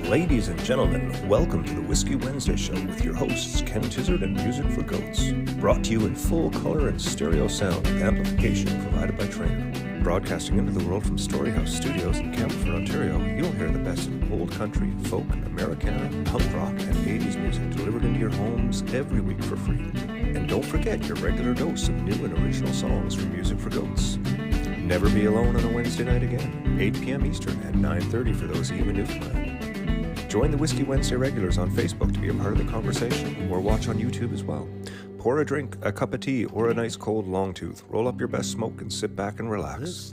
Ladies and gentlemen, welcome to the Whiskey Wednesday Show with your hosts, Ken Tizzard and Music for Goats. Brought to you in full color and stereo sound amplification provided by Trainer. Broadcasting into the world from Storyhouse Studios in Campbellford, Ontario, you'll hear the best of old country, folk, Americana, punk rock, and 80s music delivered into your homes every week for free. And don't forget your regular dose of new and original songs from Music for Goats. Never be alone on a Wednesday night again, 8 p.m. Eastern at 9:30 for those of you in Newfoundland. Join the Whiskey Wednesday regulars on Facebook to be a part of the conversation, or watch on YouTube as well. Pour a drink, a cup of tea, or a nice cold long tooth. Roll up your best smoke and sit back and relax.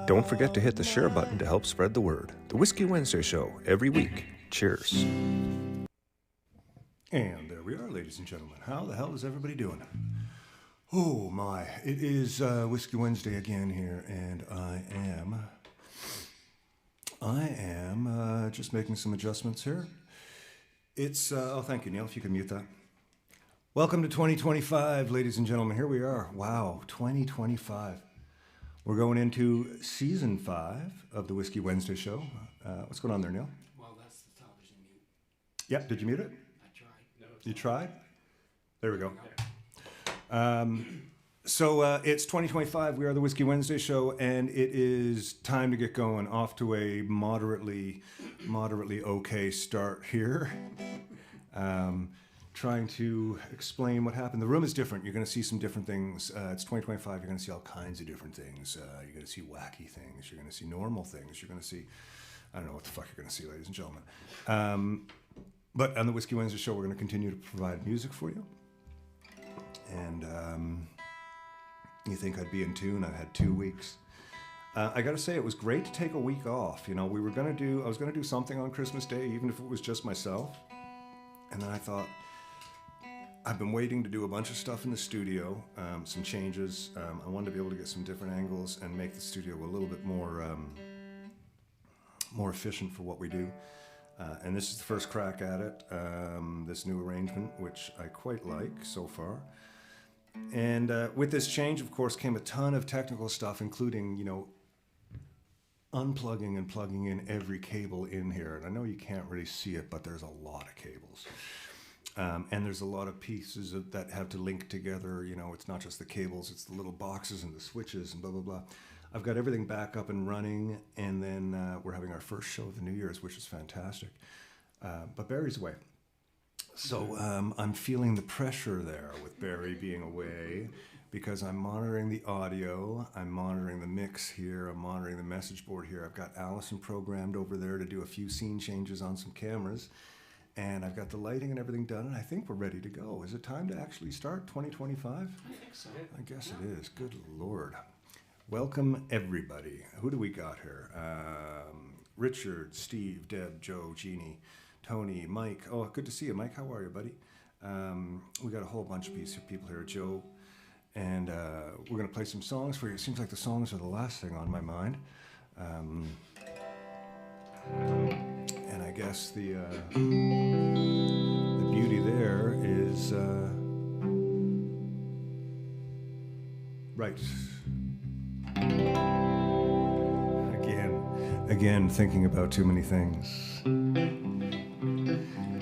Don't forget to hit the share button to help spread the word. The Whiskey Wednesday Show, every week. Cheers. And there we are, ladies and gentlemen. How the hell is everybody doing? Oh my, it is Whiskey Wednesday again here, and I am just making some adjustments here. It's, thank you, Neil, if you can mute that. Welcome to 2025, ladies and gentlemen. Here we are. Wow, 2025. We're going into season 5 of the Whiskey Wednesday Show. What's going on there, Neil? Well, that's the television mute. Yep, did you mute it? I tried. No, you tried? There we go. Yeah. So it's 2025. We are the Whiskey Wednesday Show, and it is time to get going. Off to a moderately okay start here. Trying to explain what happened. The room is different. You're going to see some different things. It's 2025. You're going to see all kinds of different things. You're going to see wacky things. You're going to see normal things. You're going to see, I don't know what the fuck you're going to see, ladies and gentlemen. But on the Whiskey Wednesday Show, we're going to continue to provide music for you. And you think I'd be in tune? I've had 2 weeks. I got to say, it was great to take a week off. You know, I was going to do something on Christmas Day, even if it was just myself. And then I thought, I've been waiting to do a bunch of stuff in the studio, some changes. I wanted to be able to get some different angles and make the studio a little bit more efficient for what we do. And this is the first crack at it, this new arrangement, which I quite like so far. And with this change, of course, came a ton of technical stuff, including, unplugging and plugging in every cable in here. And I know you can't really see it, but there's a lot of cables. And there's a lot of pieces that have to link together. It's not just the cables, it's the little boxes and the switches and blah, blah, blah. I've got everything back up and running, and then we're having our first show of the New Year's, which is fantastic. But Barry's away. So I'm feeling the pressure there with Barry being away, because I'm monitoring the audio, I'm monitoring the mix here, I'm monitoring the message board here. I've got Allison programmed over there to do a few scene changes on some cameras, and I've got the lighting and everything done, and I think we're ready to go. Is it time to actually start 2025? I think so. I guess it is. Good Lord. Welcome, everybody. Who do we got here? Richard, Steve, Deb, Joe, Jeannie, Tony, Mike. Oh, good to see you, Mike. How are you, buddy? We got a whole bunch of people here. Joe. And we're going to play some songs for you. It seems like the songs are the last thing on my mind. And I guess the beauty there is... right. Again, thinking about too many things.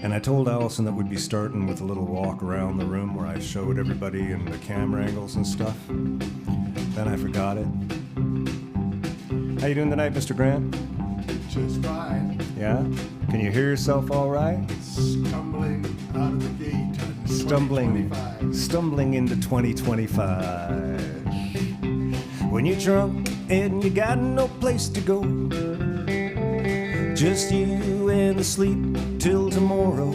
And I told Allison that we'd be starting with a little walk around the room where I showed everybody and the camera angles and stuff. Then I forgot it. How you doing tonight, Mr. Grant? Just fine. Yeah? Can you hear yourself all right? Stumbling out of the gate. Stumbling into 2025. When you're drunk and you got no place to go, just you and the sleep till tomorrow.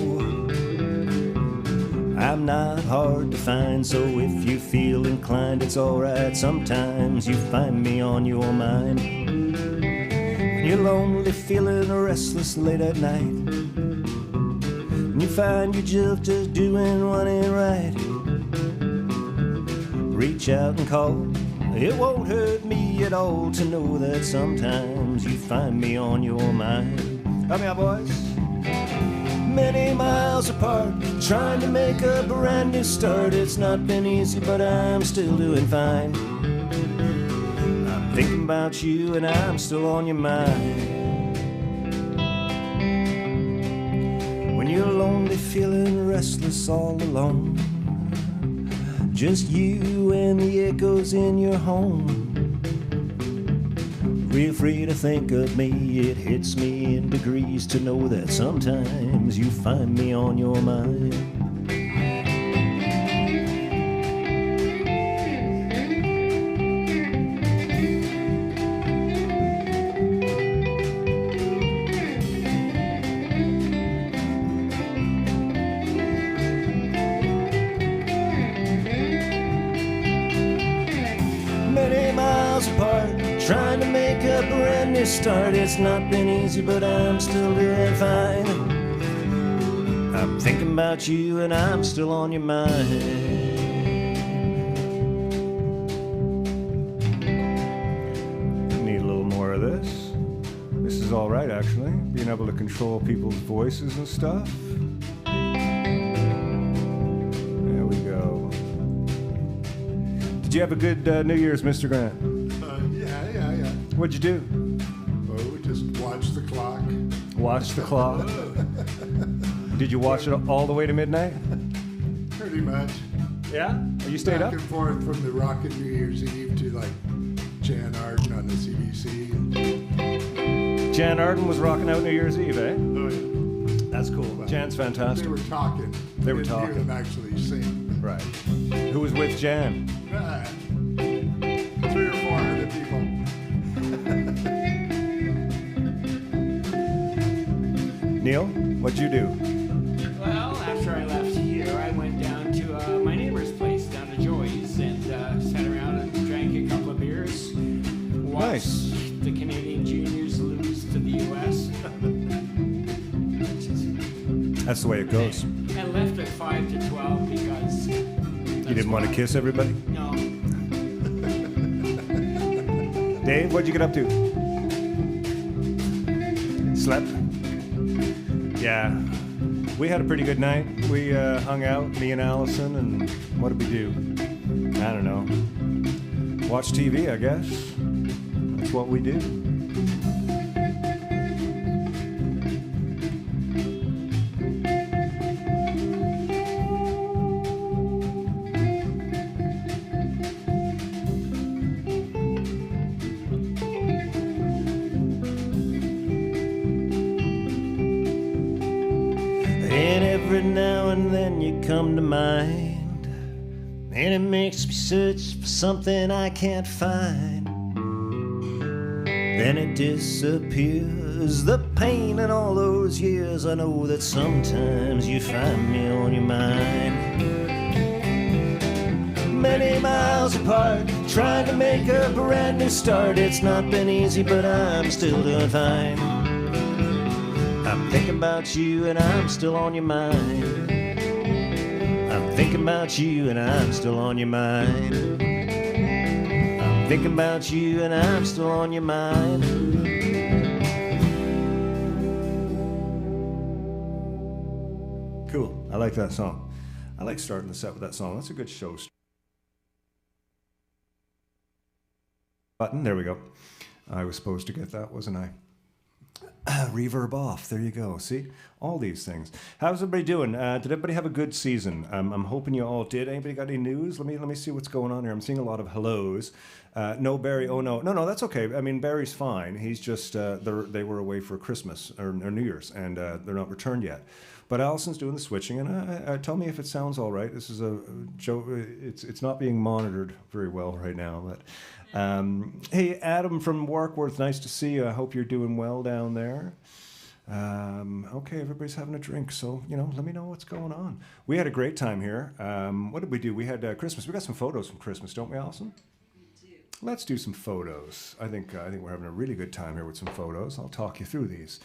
I'm not hard to find, so if you feel inclined, it's alright. Sometimes you find me on your mind. When you're lonely, feeling restless late at night, and you find yourself just doing what ain't right, reach out and call. It won't hurt me at all to know that sometimes you find me on your mind. Help me out, boys. Many miles apart, trying to make a brand new start. It's not been easy, but I'm still doing fine. I'm thinking about you and I'm still on your mind. and you're lonely, feeling restless all alone. Just you and the echoes in your home. Real free to think of me, it hits me in degrees to know that sometimes you find me on your mind. Many miles apart, trying to make a brand new start. It's not been easy, but I'm still doing fine. I'm thinking about you and I'm still on your mind. Need a little more of this. This is all right, actually. Being able to control people's voices and stuff. There we go. Did you have a good New Year's, Mr. Grant? Yeah. What'd you do? Well, we just watched the clock. Watch the clock. Did you watch it all the way to midnight? Pretty much. Yeah? You stayed Back up? and forth from the Rocket New Year's Eve to like Jan Arden on the CBC. Jan Arden was rocking out New Year's Eve, eh? Oh, yeah. That's cool. Jan's fantastic. They were talking. They were Didn't talking. hear them actually sing. Right. Who was with Jan? 3 or 4 other people. Neil, what'd you do? Well, after I left here, I went down to my neighbor's place down to Joy's and sat around and drank a couple of beers. Watched Nice. the Canadian juniors lose to the U.S. That's the way it goes. And left at 5 to 12 because You didn't want to kiss everybody? no. Dave, what'd you get up to? Slept? Yeah. We had a pretty good night. We hung out, me and Allison, and what did we do? I don't know. Watch TV, I guess. That's what we do. And every now and then you come to mind, and it makes me search for something I can't find. Then it disappears, the pain in all those years. I know that sometimes you find me on your mind. Many miles apart, trying to make a brand new start. It's not been easy, but I'm still doing fine. I'm thinking about you and I'm still on your mind. I'm thinking about you and I'm still on your mind. I'm thinking about you and I'm still on your mind. Cool. I like that song. I like starting the set with that song. That's a good show. Button. There we go. I was supposed to get that, wasn't I? Reverb off. There you go. See? All these things. How's everybody doing? Did everybody have a good season? I'm hoping you all did. Anybody got any news? Let me see what's going on here. I'm seeing a lot of hellos. No, Barry. Oh, no. No, that's okay. I mean, Barry's fine. He's just, they were away for Christmas or New Year's, and they're not returned yet. But Allison's doing the switching, and tell me if it sounds all right. This is a joke. It's not being monitored very well right now, but... hey, Adam from Warkworth, nice to see you. I hope you're doing well down there. Okay, everybody's having a drink, so, let me know what's going on. We had a great time here. What did we do? We had Christmas. We got some photos from Christmas, don't we, Allison? We do. Let's do some photos. I think we're having a really good time here with some photos. I'll talk you through these.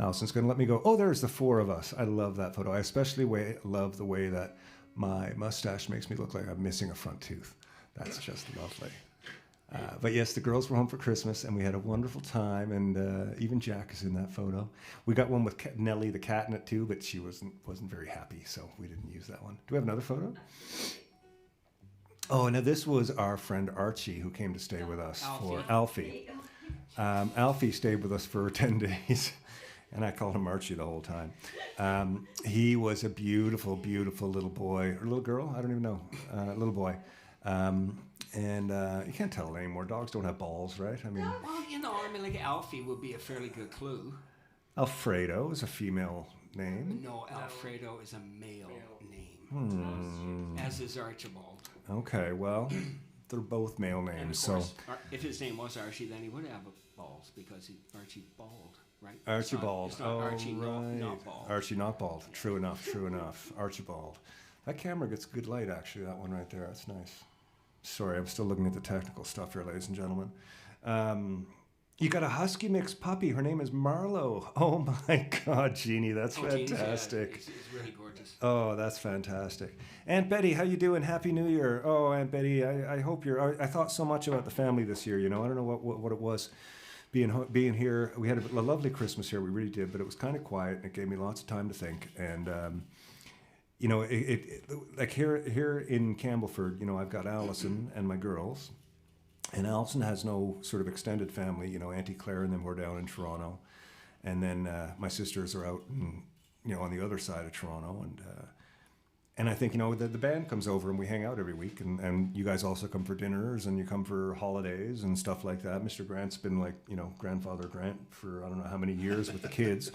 Allison's going to let me go. Oh, there's the 4 of us. I love that photo. I especially love the way that my mustache makes me look like I'm missing a front tooth. That's just lovely. But yes, the girls were home for Christmas, and we had a wonderful time, and even Jack is in that photo. We got one with Nellie the cat in it too, but she wasn't very happy, so we didn't use that one. Do we have another photo? Oh, now this was our friend Archie who came to stay with us for Alfie. Alfie stayed with us for 10 days, And I called him Archie the whole time. He was a beautiful, beautiful little boy, or little girl, I don't even know, little boy. And you can't tell anymore. Dogs don't have balls, right? I mean, Well, like Alfie would be a fairly good clue. Alfredo is a female name. No, Alfredo is a male name, as is Archibald. Okay, well, they're both male And of names, course, so if his name was Archie, then he would have balls because Archie Bald, right? Archibald. It's not Archie, right. not Bald. Archie, not bald. True enough. True enough. Archibald. That camera gets good light, actually. That one right there. That's nice. Sorry, I'm still looking at the technical stuff here, ladies and gentlemen. You got a husky mix puppy. Her name is Marlo. Oh my God, Jeannie, that's fantastic. It's really gorgeous. Oh, that's fantastic. Aunt Betty, how you doing? Happy New Year. Oh, Aunt Betty, I hope you're. I thought so much about the family this year. I don't know what it was. Being here, we had a lovely Christmas here. We really did, but it was kind of quiet, and it gave me lots of time to think. And like here in Campbellford, I've got Allison and my girls. And Allison has no sort of extended family, Auntie Claire and them were down in Toronto. And then my sisters are out, on the other side of Toronto. And I think, the band comes over and we hang out every week. And you guys also come for dinners and you come for holidays and stuff like that. Mr. Grant's been like, Grandfather Grant for I don't know how many years with the kids.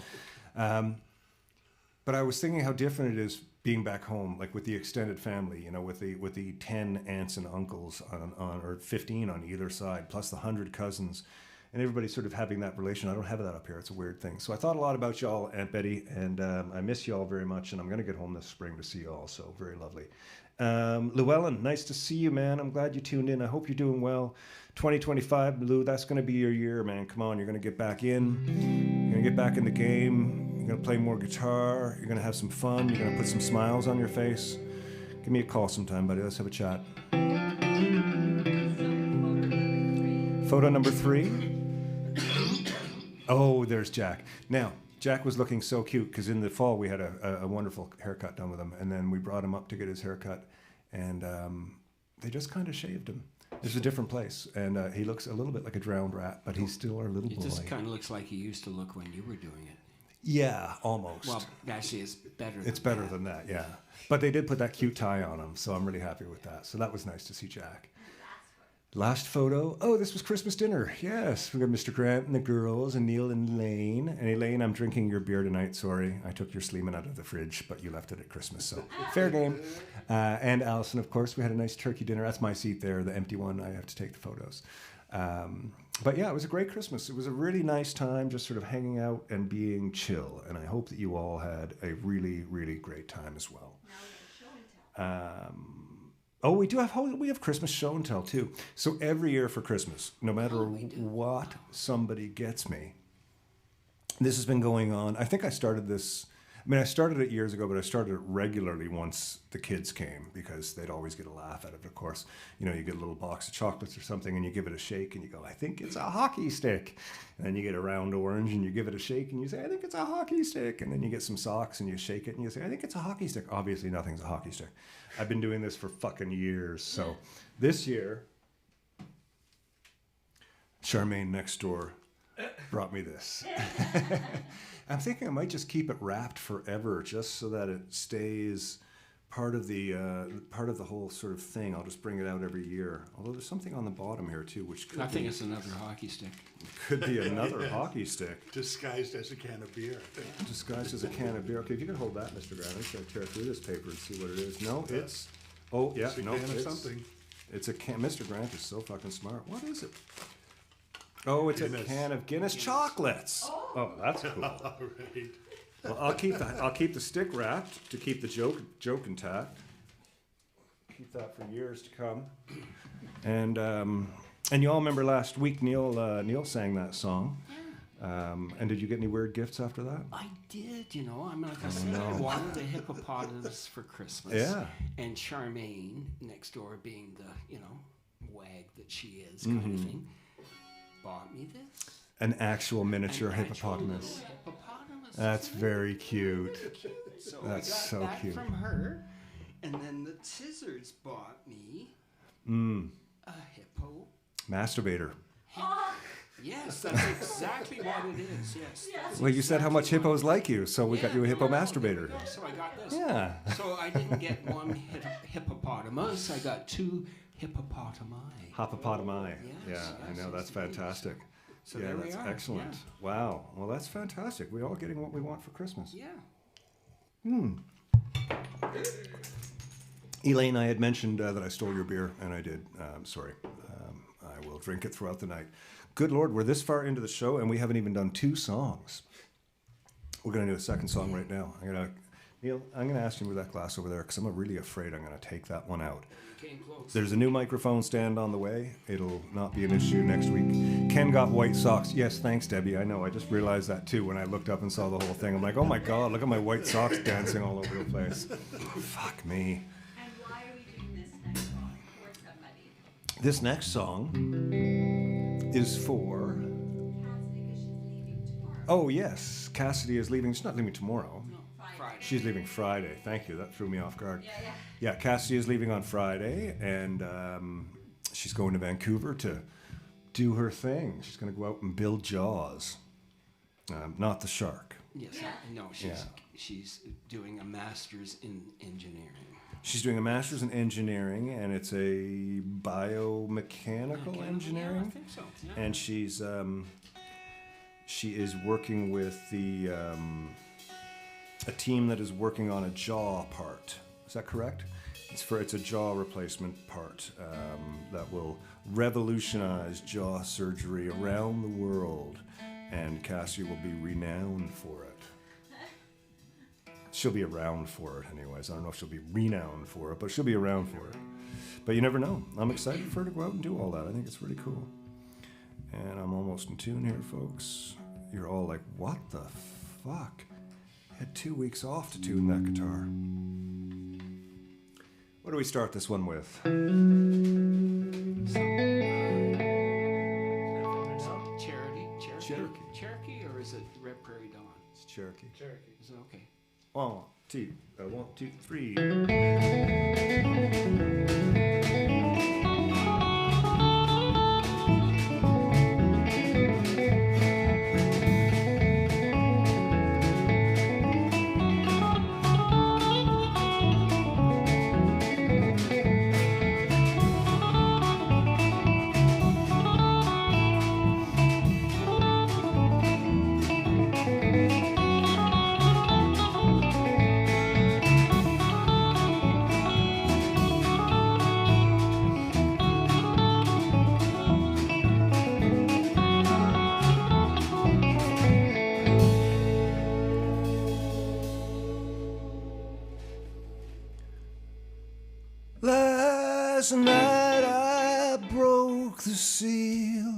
But I was thinking how different it is being back home, like with the extended family, with the 10 aunts and uncles on or 15 on either side, plus the 100 cousins, and everybody sort of having that relation. I don't have that up here. It's a weird thing. So I thought a lot about y'all, Aunt Betty, and I miss y'all very much, and I'm going to get home this spring to see y'all, so very lovely. Llewellyn, nice to see you, man. I'm glad you tuned in. I hope you're doing well. 2025, Lou, that's going to be your year, man. Come on, you're going to get back in. You're going to get back in the game. You're going to play more guitar. You're going to have some fun. You're going to put some smiles on your face. Give me a call sometime, buddy. Let's have a chat. Photo number 3. Oh, there's Jack. Now, Jack was looking so cute because in the fall we had a wonderful haircut done with him. And then we brought him up to get his haircut. And they just kind of shaved him. It's a different place. And he looks a little bit like a drowned rat, but he's still our little boy. It just kind of looks like he used to look when you were doing it. Yeah, almost. Well, actually, it's better. It's better than that, yeah. But they did put that cute tie on him, so I'm really happy with that. So that was nice to see Jack. Last photo. Oh, this was Christmas dinner. Yes, we got Mr. Grant and the girls, and Neil and Elaine. And Elaine, I'm drinking your beer tonight. Sorry, I took your Sleeman out of the fridge, but you left it at Christmas, so fair game. And Allison, of course, we had a nice turkey dinner. That's my seat there, the empty one. I have to take the photos. But yeah, it was a great Christmas. It was a really nice time, just sort of hanging out and being chill. And I hope that you all had a really, really great time as well. Oh, we have Christmas show and tell too. So every year for Christmas, no matter what somebody gets me, this has been going on. I think I started this. I started it years ago, but I started it regularly once the kids came because they'd always get a laugh at it, of course. You get a little box of chocolates or something and you give it a shake and you go, I think it's a hockey stick. And then you get a round orange and you give it a shake and you say, I think it's a hockey stick. And then you get some socks and you shake it and you say, I think it's a hockey stick. Obviously, nothing's a hockey stick. I've been doing this for fucking years. So this year, Charmaine next door brought me this. I'm thinking I might just keep it wrapped forever, just so that it stays part of the whole sort of thing. I'll just bring it out every year. Although there's something on the bottom here too, which could I think it's another hockey stick. Could be another hockey stick. Disguised as a can of beer, I think. Disguised as a can of beer. Okay, if you can hold that, Mr. Grant, I'm just going to tear through this paper and see what it is. No, it's... Oh, yeah, It's a no, can of it's... something. It's a can... Mr. Grant is so fucking smart. What is it? Oh, it's Guinness. a can of Guinness chocolates. Oh, that's cool. All right. Well, I'll keep the stick wrapped to keep the joke intact. Keep that for years to come. And you all remember last week Neil sang that song. And did you get any weird gifts after that? I did, like I said, I wanted a hippopotamus for Christmas. Yeah. And Charmaine next door, being the wag that she is, kind of thing, bought me this. An actual miniature hippopotamus. That's very cute. So That's I got so that cute. from her, and then the Tizzards bought me a hippo. Masturbator. Yes, that's exactly what it is. Yes. That's Well, you said how much exactly what hippos like you, so we got you a hippo there we masturbator. go. So I got this. Yeah. So I didn't get one hippopotamus. I got 2 hippopotami. Hippopotami. Yes, I yes, know, that's indeed. fantastic. So yeah, there we that's are. excellent. Yeah. Wow. Well, that's fantastic. We're all getting what we want for Christmas. Yeah. Elaine, I had mentioned that I stole your beer, and I did. Sorry. I will drink it throughout the night. Good Lord, we're this far into the show, and we haven't even done 2 songs. We're going to do a second song right now. Neil, I'm going to ask you with that glass over there, because I'm really afraid I'm going to take that one out. Came close. There's a new microphone stand on the way. It'll not be an issue next week. Ken got white socks. Yes, thanks, Debbie. I know. I just realized that, too, when I looked up and saw the whole thing. I'm like, oh, my God, look at my white socks dancing all over the place. Fuck me. And why are we doing this next song for somebody? This next song is for... Cassidy, because she's leaving tomorrow. Oh, yes. Cassidy is leaving. She's not leaving tomorrow. No, Friday. Friday. She's leaving Friday. Thank you. That threw me off guard. Yeah. Yeah, Cassidy is leaving on Friday, and she's going to Vancouver to do her thing. She's going to go out and build Jaws, not the shark. Yes. No, she's doing a master's in engineering. She's doing a master's in engineering, and it's a biomechanical Yeah, I engineering. think so. Yeah. And she is working with a team that is working on a jaw part. Is that correct? It's a jaw replacement part that will revolutionize jaw surgery around the world, and Cassie will be renowned for it. She'll be around for it, anyways. I don't know if she'll be renowned for it, but she'll be around for it. But you never know. I'm excited for her to go out and do all that. I think it's really cool. And I'm almost in tune here, folks. You're all like, what the fuck? I had 2 weeks off to tune that guitar. What do we start this one with? Cherokee, or is it Red Prairie Dawn? It's Cherokee. Is it okay? 1, 2, 1, 2, 3. Last night I broke the seal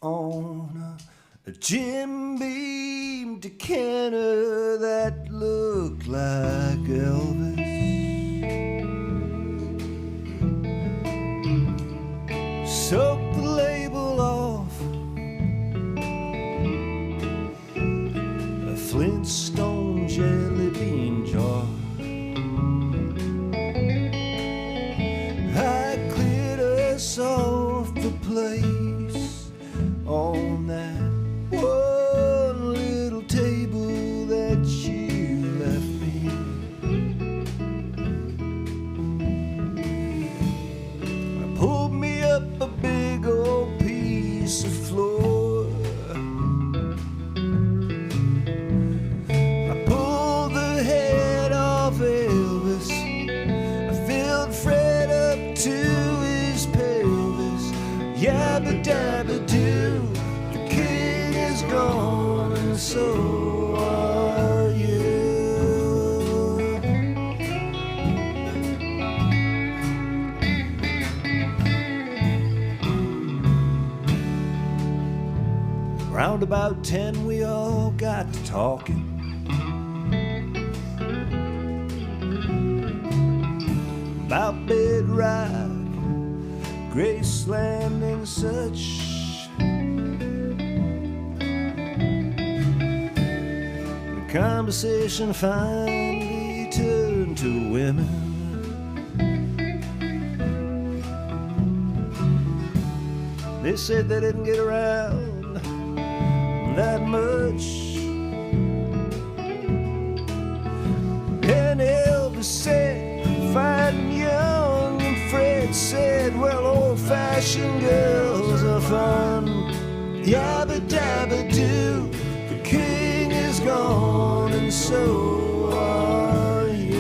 on a Jim Beam decanter that looked like Elvis. Soaked the label off a Flintstone jelly bean jar. Off the place on that one little table that you left me. I pulled me up a big old piece of floor. I pulled the head off Elvis. I filled Fred up to yabba dabba doo, the king is gone and so are you. Round about 10 we all got to talking. About bedrock, Graceland and such. The conversation finally turned to women. They said they didn't get around that much. And Elvis said, fine and young. And Fred said, well, old-fashioned girls are fun. Yabba dabba doo, the king is gone, and so are you.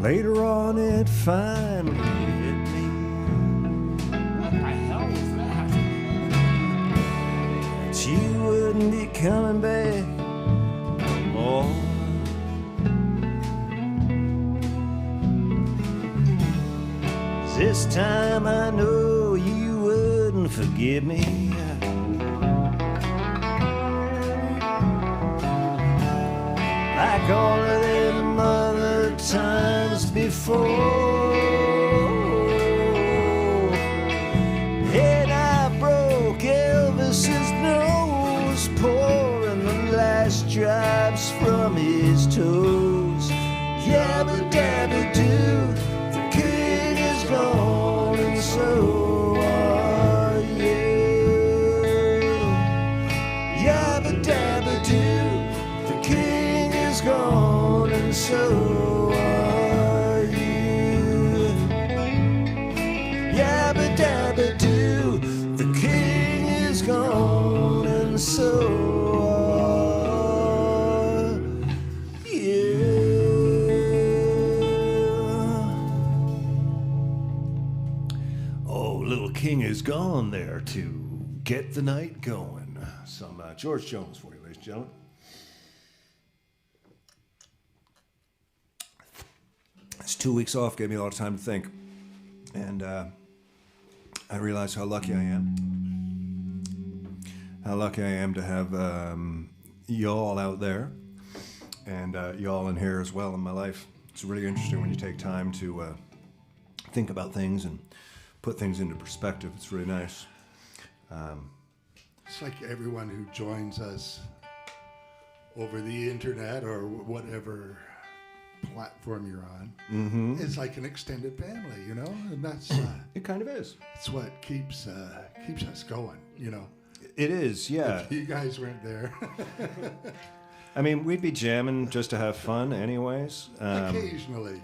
Later on, it finally hit me. What the hell was that? That you wouldn't be coming back no more. This time I know you wouldn't forgive me. Like all of them other times before. And I broke Elvis's nose, pouring the last drops from his toes. Yabba dabba doo, the king is gone, and so are you. Yabba dabba doo, the king is gone, and so are you. Yabba dabba doo, the king is gone, and so are you. Oh, little king is gone there to get the night going. Some George Jones for you, ladies and gentlemen. It's 2 weeks off, gave me a lot of time to think. And I realized how lucky I am. How lucky I am to have y'all out there and y'all in here as well in my life. It's really interesting when you take time to think about things and put things into perspective. It's really nice. It's like everyone who joins us over the internet or whatever platform you're on. Mm-hmm. It's like an extended family, you know, and that's It kind of is. it's what keeps us going, you know. It is, yeah. If you guys weren't there, I mean, we'd be jamming just to have fun anyways. occasionally.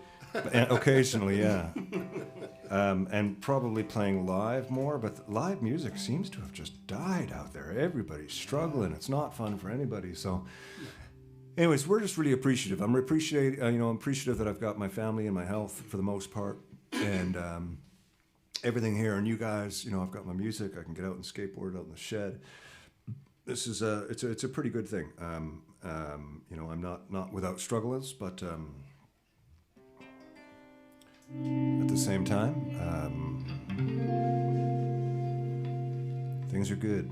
And occasionally, yeah. And probably playing live more, but live music seems to have just died out there. Everybody's struggling. It's not fun for anybody. So, anyways, we're just really appreciative. I'm appreciative that I've got my family and my health for the most part, and everything here. And you guys, I've got my music. I can get out and skateboard out in the shed. This is it's a pretty good thing. I'm not without struggles, but. At the same time, things are good.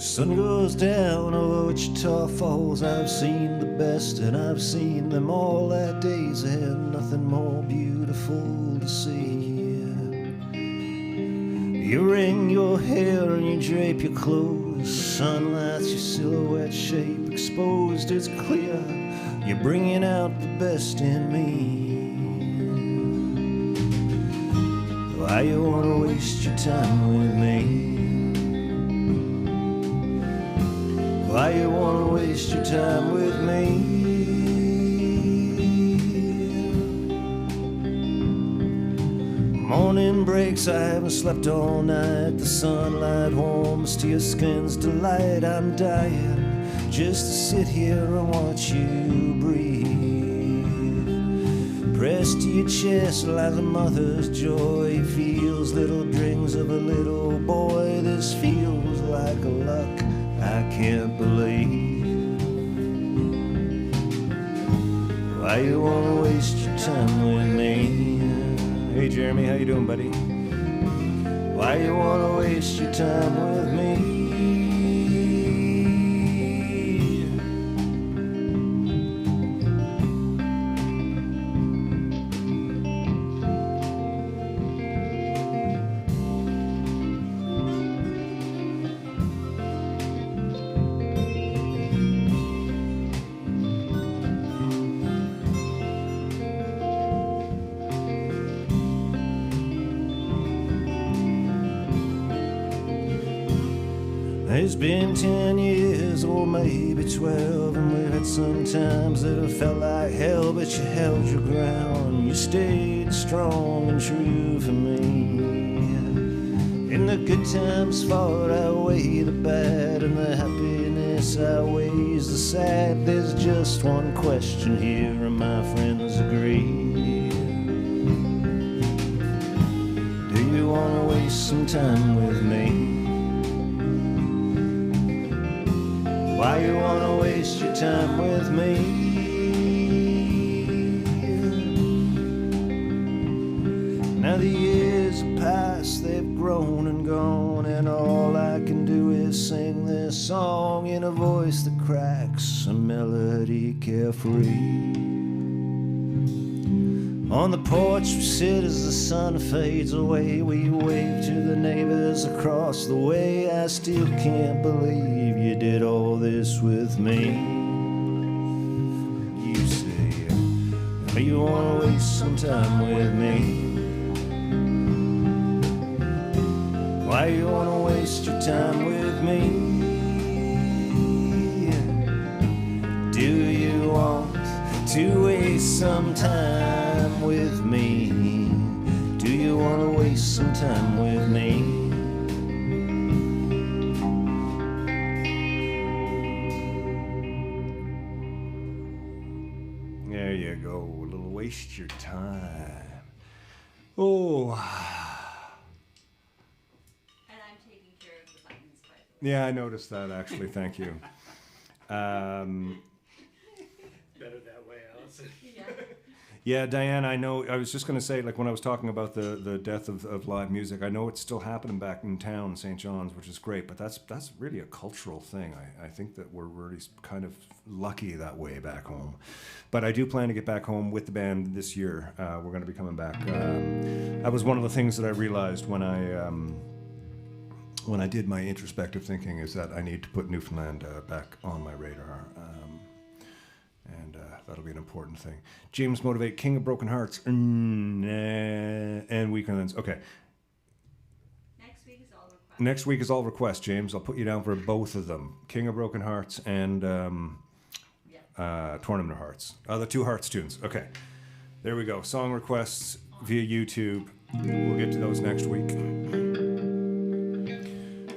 Sun goes down over Wichita Falls. I've seen the best and I've seen them all. That day's ahead, nothing more beautiful to see. You wring your hair and you drape your clothes. Sun lights your silhouette shape exposed. It's clear you're bringing out the best in me. Why you wanna waste your time with me? Why you wanna waste your time with me? Morning breaks, I haven't slept all night. The sunlight warms to your skin's delight. I'm dying just to sit here and watch you breathe. Pressed to your chest lies a mother's joy. Feels little dreams of a little boy. This feels like a luck I can't believe. Why you wanna waste your time with me? Hey Jeremy, how you doing, buddy? Why you wanna waste your time with me? It's been 10 years or maybe 12, and we've had some times that have felt like hell, but you held your ground. You stayed strong and true for me. In the good times far outweigh the bad, and the happiness outweighs the sad. There's just one question here, and my friends agree. Do you want to waste some time with me? Why you wanna waste your time with me? Now the years have passed, they've grown and gone, and all I can do is sing this song in a voice that cracks, a melody carefree. On the porch we sit as the sun fades away. We wave to the neighbors across the way. I still can't believe you did all this with me. You say, oh, you wanna waste some time with me? Why you wanna waste your time with me? Do you want to waste some time with me? Do you want to waste some time with me? There you go, a little waste your time. Oh. And I'm taking care of the buttons, by the way. Yeah, I noticed that actually, thank you. Better that way, Allison. Yeah. Yeah, Diane, I know, I was just going to say, like when I was talking about the death of live music, I know it's still happening back in town, St. John's, which is great, but that's really a cultural thing. I think that we're really kind of lucky that way back home. But I do plan to get back home with the band this year. We're going to be coming back. That was one of the things that I realized when I did my introspective thinking, is that I need to put Newfoundland back on my radar. And that'll be an important thing. James Motivate, King of Broken Hearts, and Weekends. Okay. Next week is all requests. Next week is all requests, James. I'll put you down for both of them. King of Broken Hearts and Tournament of Hearts. The two Hearts tunes. Okay. There we go. Song requests via YouTube. We'll get to those next week.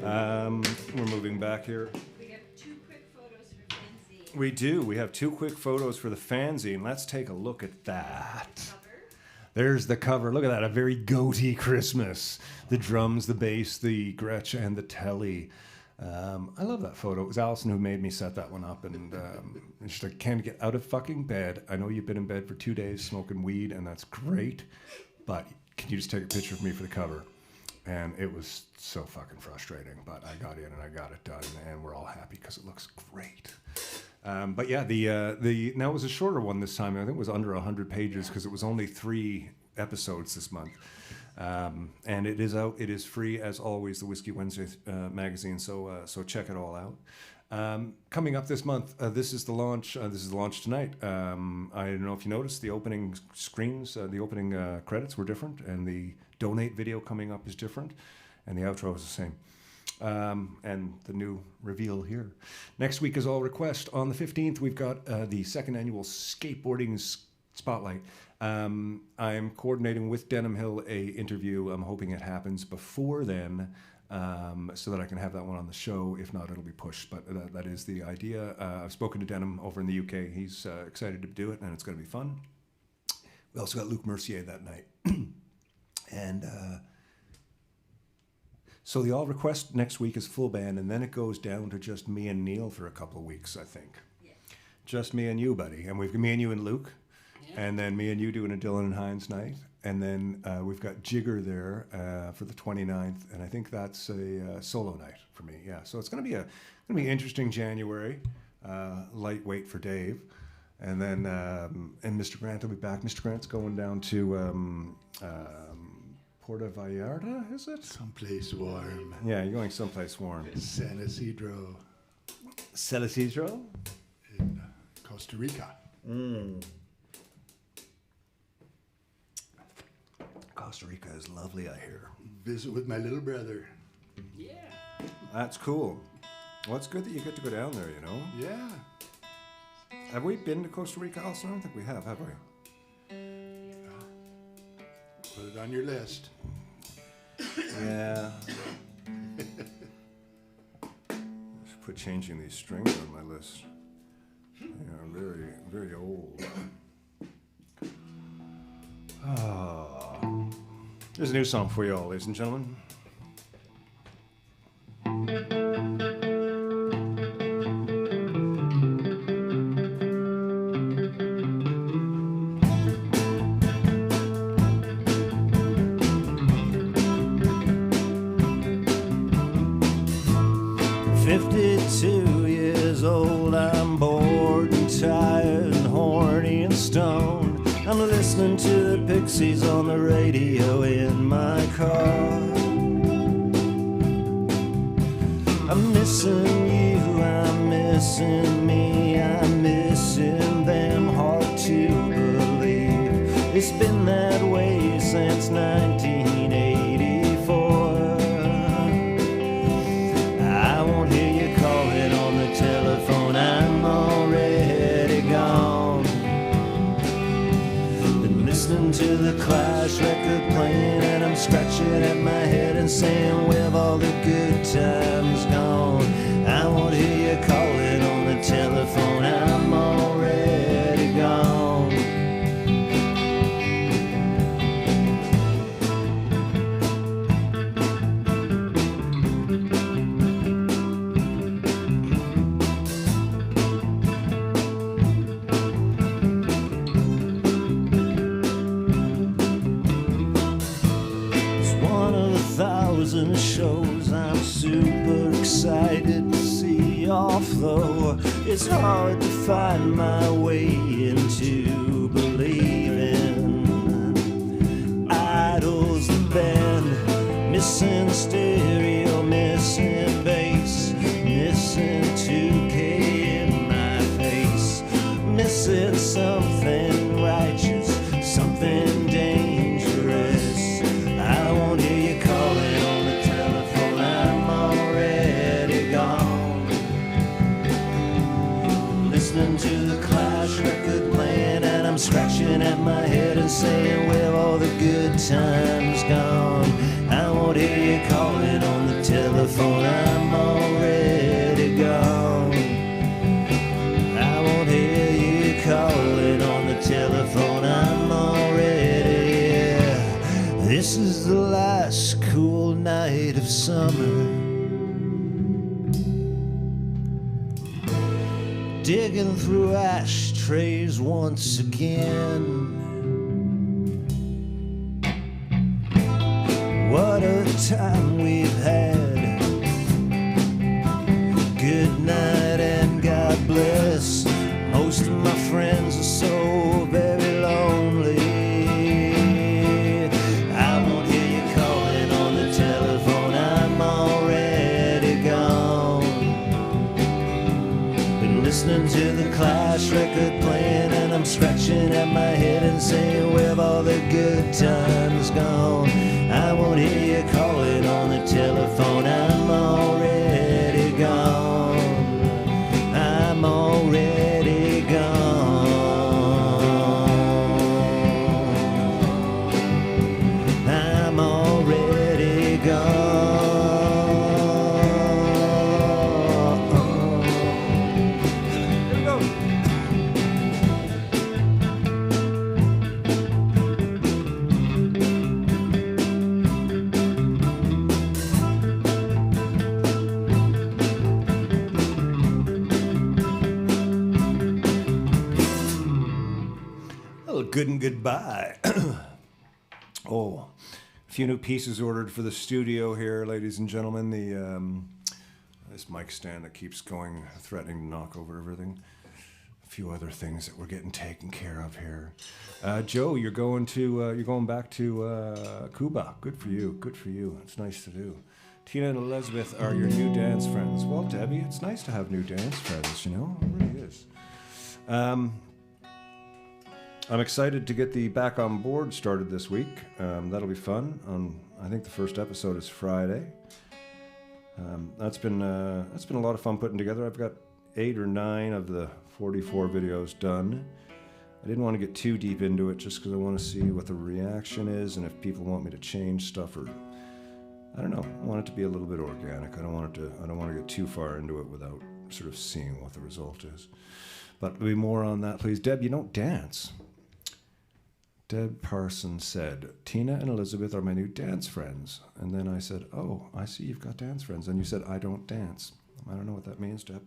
We're moving back here. We have 2 quick photos for fanzine. We do. We have 2 quick photos for the fanzine. Let's take a look at that. Cover. There's the cover. Look at that. A very goaty Christmas. The drums, the bass, the Gretsch, and the telly. I love that photo. It was Allison who made me set that one up. And she's like, can't get out of fucking bed. I know you've been in bed for 2 days smoking weed, and that's great. But can you just take a picture of me for the cover? And it was so fucking frustrating, but I got in and I got it done, and we're all happy because it looks great. But yeah, now it was a shorter one this time. I think it was under 100 pages because it was only 3 episodes this month. And it is out. It is free as always. The Whiskey Wednesday magazine. So check it all out. Coming up this month, this is the launch. This is the launch tonight. I don't know if you noticed the opening screens, the opening credits were different, and the donate video coming up is different, and the outro is the same. And the new reveal here. Next week is all request. On the 15th, we've got the 2nd annual skateboarding spotlight. I'm coordinating with Denham Hill a interview. I'm hoping it happens before then, so that I can have that one on the show. If not, it'll be pushed, but that is the idea. I've spoken to Denham over in the UK. He's excited to do it, and it's going to be fun. We also got Luke Mercier that night. And so the all request next week is full band, and then it goes down to just me and Neil for a couple of weeks, I think. Yeah. Just me and you, buddy. And we've got me and you and Luke, and then me and you doing a Dylan and Hines night. And then we've got Jigger there for the 29th, and I think that's a solo night for me. Yeah, so it's going to be interesting January. Lightweight for Dave, and then and Mr. Grant will be back. Mr. Grant's going down to Puerto Vallarta, is it? Someplace warm. Yeah, you're going someplace warm. San Isidro. San Isidro? In Costa Rica. Costa Rica is lovely, I hear. Visit with my little brother. Yeah. That's cool. Well, it's good that you get to go down there, you know? Yeah. Have we been to Costa Rica also? I don't think we have we? Put it on your list. Yeah. I should put changing these strings on my list. Yeah, I'm very, very old. There's a new song for you all, ladies and gentlemen. 52 years old, I'm bored and tired and horny and stoned. I'm listening to the Pixies on the radio in my car. I'm missing you, I'm missing me, I'm missing them, hard to believe. It's been that way since 1984. I won't hear you calling on the telephone, I'm already gone. Been listening to the Clash record playing, and I'm scratching at my head and saying, where've all the good times gone? I won't hear you calling on the telephone, I'm already gone. Shows I'm super excited to see, although it's hard to find my way into believing. Idols the band, missing stereo, missing bass, missing 2K in my face, missing something righteous, something dangerous. I won't hear you calling on the telephone, I'm already gone. Listening to the Clash record playing, and I'm scratching at my head and saying, where all the good times gone? I won't hear you calling on the telephone, I'm already gone. I won't hear you calling on the telephone, I'm already, yeah. This is the last cool night of summer. Digging through ashtrays once again. What a the time we've had. Good night and God bless. Most of my friends are so very lonely. I won't hear you calling on the telephone. I'm already gone. Been listening to the Clash record playing, and I'm scratching at my head and saying, where have all the good times gone? I won't hear you calling on the telephone. I'm already gone. I'm already gone. I'm already gone. Here we go. Well, good and goodbye. Oh, a few new pieces ordered for the studio here, ladies and gentlemen. This mic stand that keeps going, threatening to knock over everything. A few other things that we're getting taken care of here. Joe, you're going back to Cuba. Good for you. Good for you. It's nice to do. Tina and Elizabeth are your new dance friends. Well, Debbie, it's nice to have new dance friends. You know, it really is. I'm excited to get the Back on Board started this week. That'll be fun. I think the first episode is Friday. That's been a lot of fun putting together. I've got 8 or 9 of the 44 videos done. I didn't want to get too deep into it just because I want to see what the reaction is and if people want me to change stuff, or I don't know. I want it to be a little bit organic. I don't want to get too far into it without sort of seeing what the result is. But there'll be more on that, please. Deb, you don't dance. Deb Parsons said, Tina and Elizabeth are my new dance friends. And then I said, oh, I see you've got dance friends. And you said, I don't dance. I don't know what that means, Deb.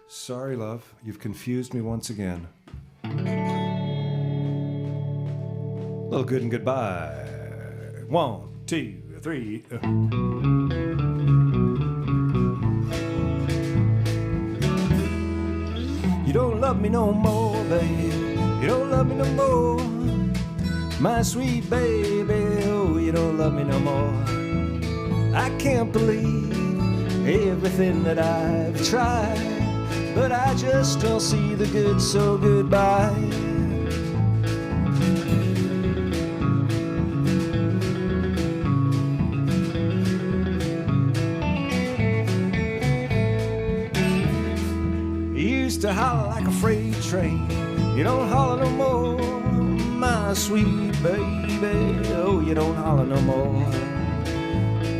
Sorry, love. You've confused me once again. Little good and goodbye. 1, 2, 3. You don't love me no more, babe. You don't love me no more. My sweet baby, oh, you don't love me no more. I can't believe everything that I've tried, but I just don't see the good, so goodbye. You used to holler like a freight train. You don't holler no more, my sweet baby. Oh, you don't holler no more.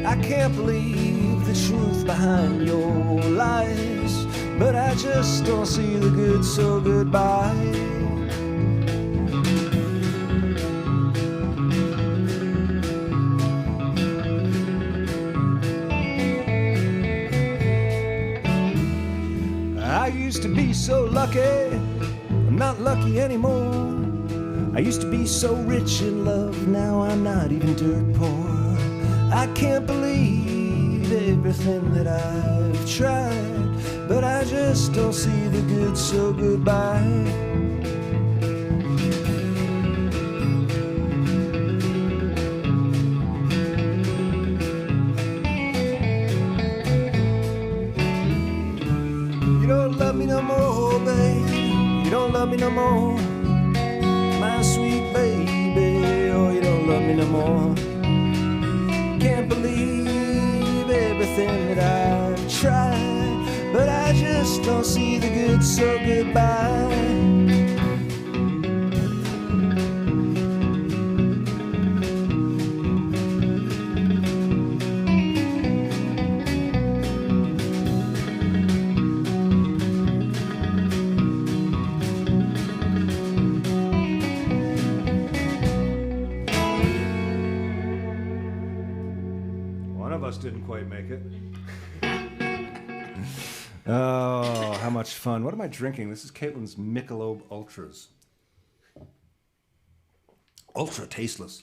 I can't believe the truth behind your lies, but I just don't see the good, so goodbye. I used to be so lucky, I'm not lucky anymore. I used to be so rich in love, now I'm not even dirt poor. I can't believe everything that I've tried, but I just don't see the good, so goodbye. You don't love me no more, babe. You don't love me no more. My sweet baby, oh, you don't love me no more. Can't believe everything that I've tried, but I just don't see the good, so goodbye. Didn't quite make it. Oh, how much fun. What am I drinking? This is Caitlin's Michelob Ultras. Ultra tasteless.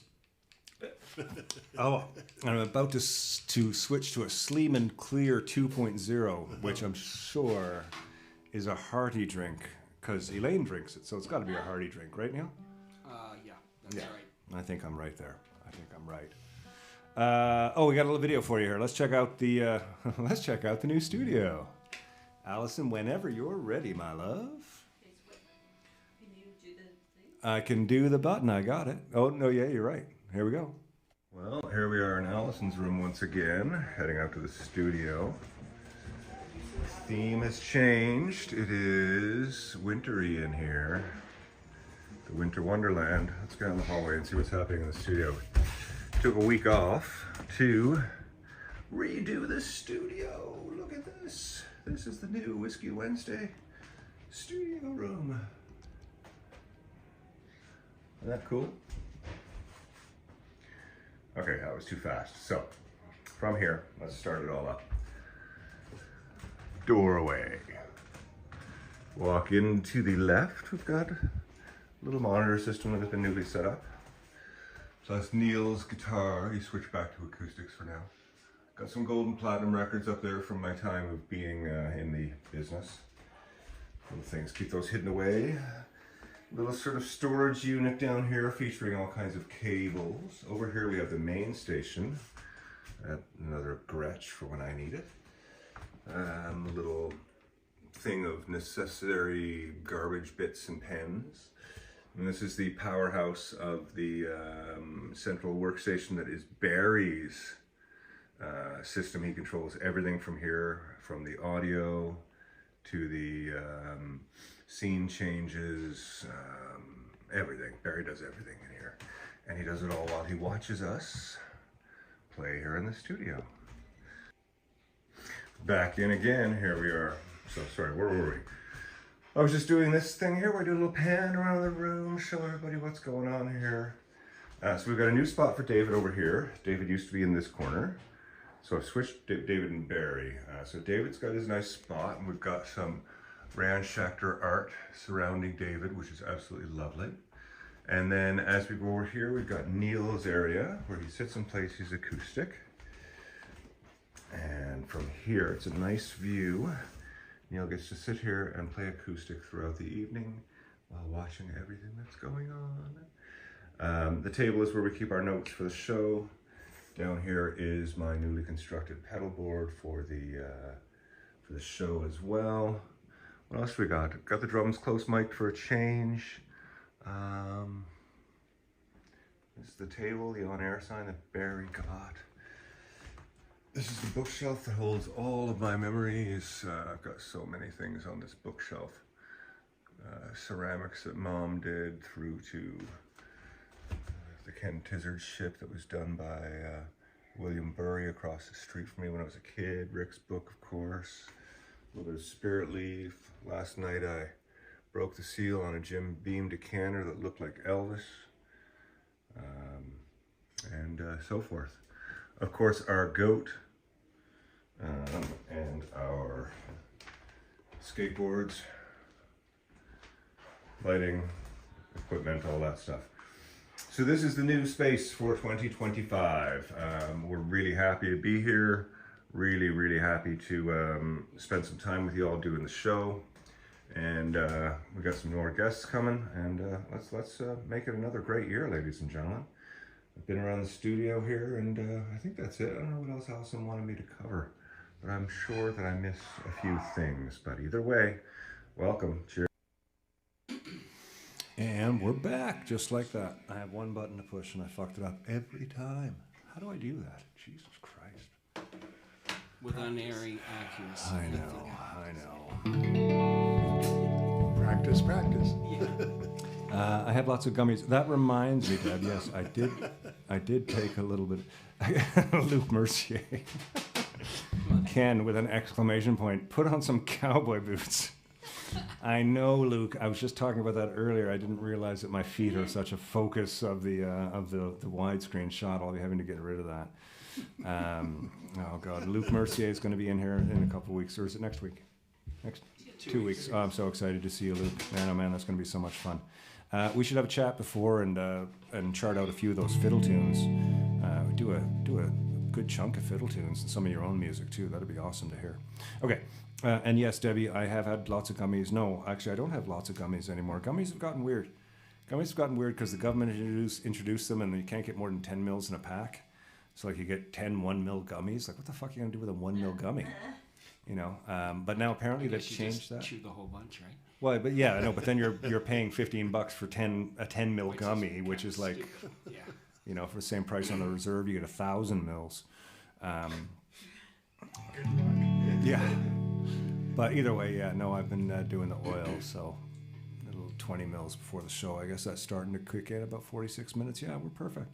Oh, I'm about to switch to a Sleeman Clear 2.0, which I'm sure is a hearty drink, because Elaine drinks it, so it's got to be a hearty drink, right, Neil? Yeah, that's right. I think I'm right there. I think I'm right. We got a little video for you here. Let's check out the let's check out the new studio. Allison, whenever you're ready, my love. Can you do the thing? I can do the button. I got it. Oh no, yeah, you're right. Here we go. Well, here we are in Allison's room once again, heading out to the studio. The theme has changed. It is wintry in here. The Winter Wonderland. Let's go down the hallway and see what's happening in the studio. Took a week off to redo the studio. Look at this. This is the new Whiskey Wednesday studio room. Isn't that cool? Okay, that was too fast. So, from here, let's start it all up. Doorway. Walk in to the left. We've got a little monitor system that has been newly set up. Plus Neil's guitar. He switched back to acoustics for now. Got some gold and platinum records up there from my time of being in the business. Little things, keep those hidden away. Little sort of storage unit down here featuring all kinds of cables. Over here we have the main station. Another Gretsch for when I need it. A little thing of necessary garbage bits and pens. And this is the powerhouse of the central workstation that is Barry's system. He controls everything from here, from the audio to the scene changes, everything. Barry does everything in here. And he does it all while he watches us play here in the studio. Back in again, here we are. So sorry, where were we? I was just doing this thing here where I do a little pan around the room, show everybody what's going on here. So we've got a new spot for David over here. David used to be in this corner. So I've switched David and Barry. So David's got his nice spot, and we've got some Rand Schechter art surrounding David, which is absolutely lovely. And then as we go over here, we've got Neil's area where he sits and plays his acoustic. And from here, it's a nice view. Neil gets to sit here and play acoustic throughout the evening while watching everything that's going on. The table is where we keep our notes for the show. Down here is my newly constructed pedal board for the show as well. What else we got? Got the drums close mic'd for a change. This is the table, the on-air sign that Barry got. This is the bookshelf that holds all of my memories. I've got so many things on this bookshelf. Ceramics that Mom did through to the Ken Tizzard ship that was done by William Burry across the street from me when I was a kid. Rick's book, of course. A little bit of Spirit Leaf. Last night I broke the seal on a Jim Beam decanter that looked like Elvis. And so forth. Of course, our goat and our skateboards, lighting, equipment, all that stuff. So this is the new space for 2025. We're really happy to be here. Really, really happy to spend some time with you all doing the show. And we got some more guests coming, and let's make it another great year, ladies and gentlemen. I've been around the studio here, and I think that's it. I don't know what else Allison wanted me to cover, but I'm sure that I missed a few things. But either way, welcome. Cheers. And we're back, just like that. I have one button to push, and I fucked it up every time. How do I do that? Jesus Christ. With unerring accuracy. I know. Practice, practice. Yeah. I have lots of gummies. That reminds me, Deb. Yes, I did take a little bit. Luke Mercier. Ken with an exclamation point. Put on some cowboy boots. I know, Luke. I was just talking about that earlier. I didn't realize that my feet are such a focus of the widescreen shot. I'll be having to get rid of that. Oh God, Luke Mercier is going to be in here in a couple of weeks, or is it next week? Next 2 weeks. Oh, I'm so excited to see you, Luke. Man, oh man, that's going to be so much fun. We should have a chat before and chart out a few of those fiddle tunes. do a good chunk of fiddle tunes and some of your own music too. That'd be awesome to hear. Okay, and yes, Debbie, I have had lots of gummies. No, actually, I don't have lots of gummies anymore. Gummies have gotten weird. Gummies have gotten weird because the government introduced them, and you can't get more than 10 mils in a pack. So like you get 10 1 mil gummies. Like what the fuck are you gonna do with a 1 mil gummy? You know. But now apparently they've changed that. Chew the whole bunch, right? Well, but yeah, I know. But then you're paying $15 for a 10 mil gummy, which is like, Yeah. you know, for the same price on the reserve, you get 1,000 mils. Yeah. But either way, yeah, no, I've been doing the oil, so a little 20 mils before the show. I guess that's starting to kick in about 46 minutes. Yeah, we're perfect.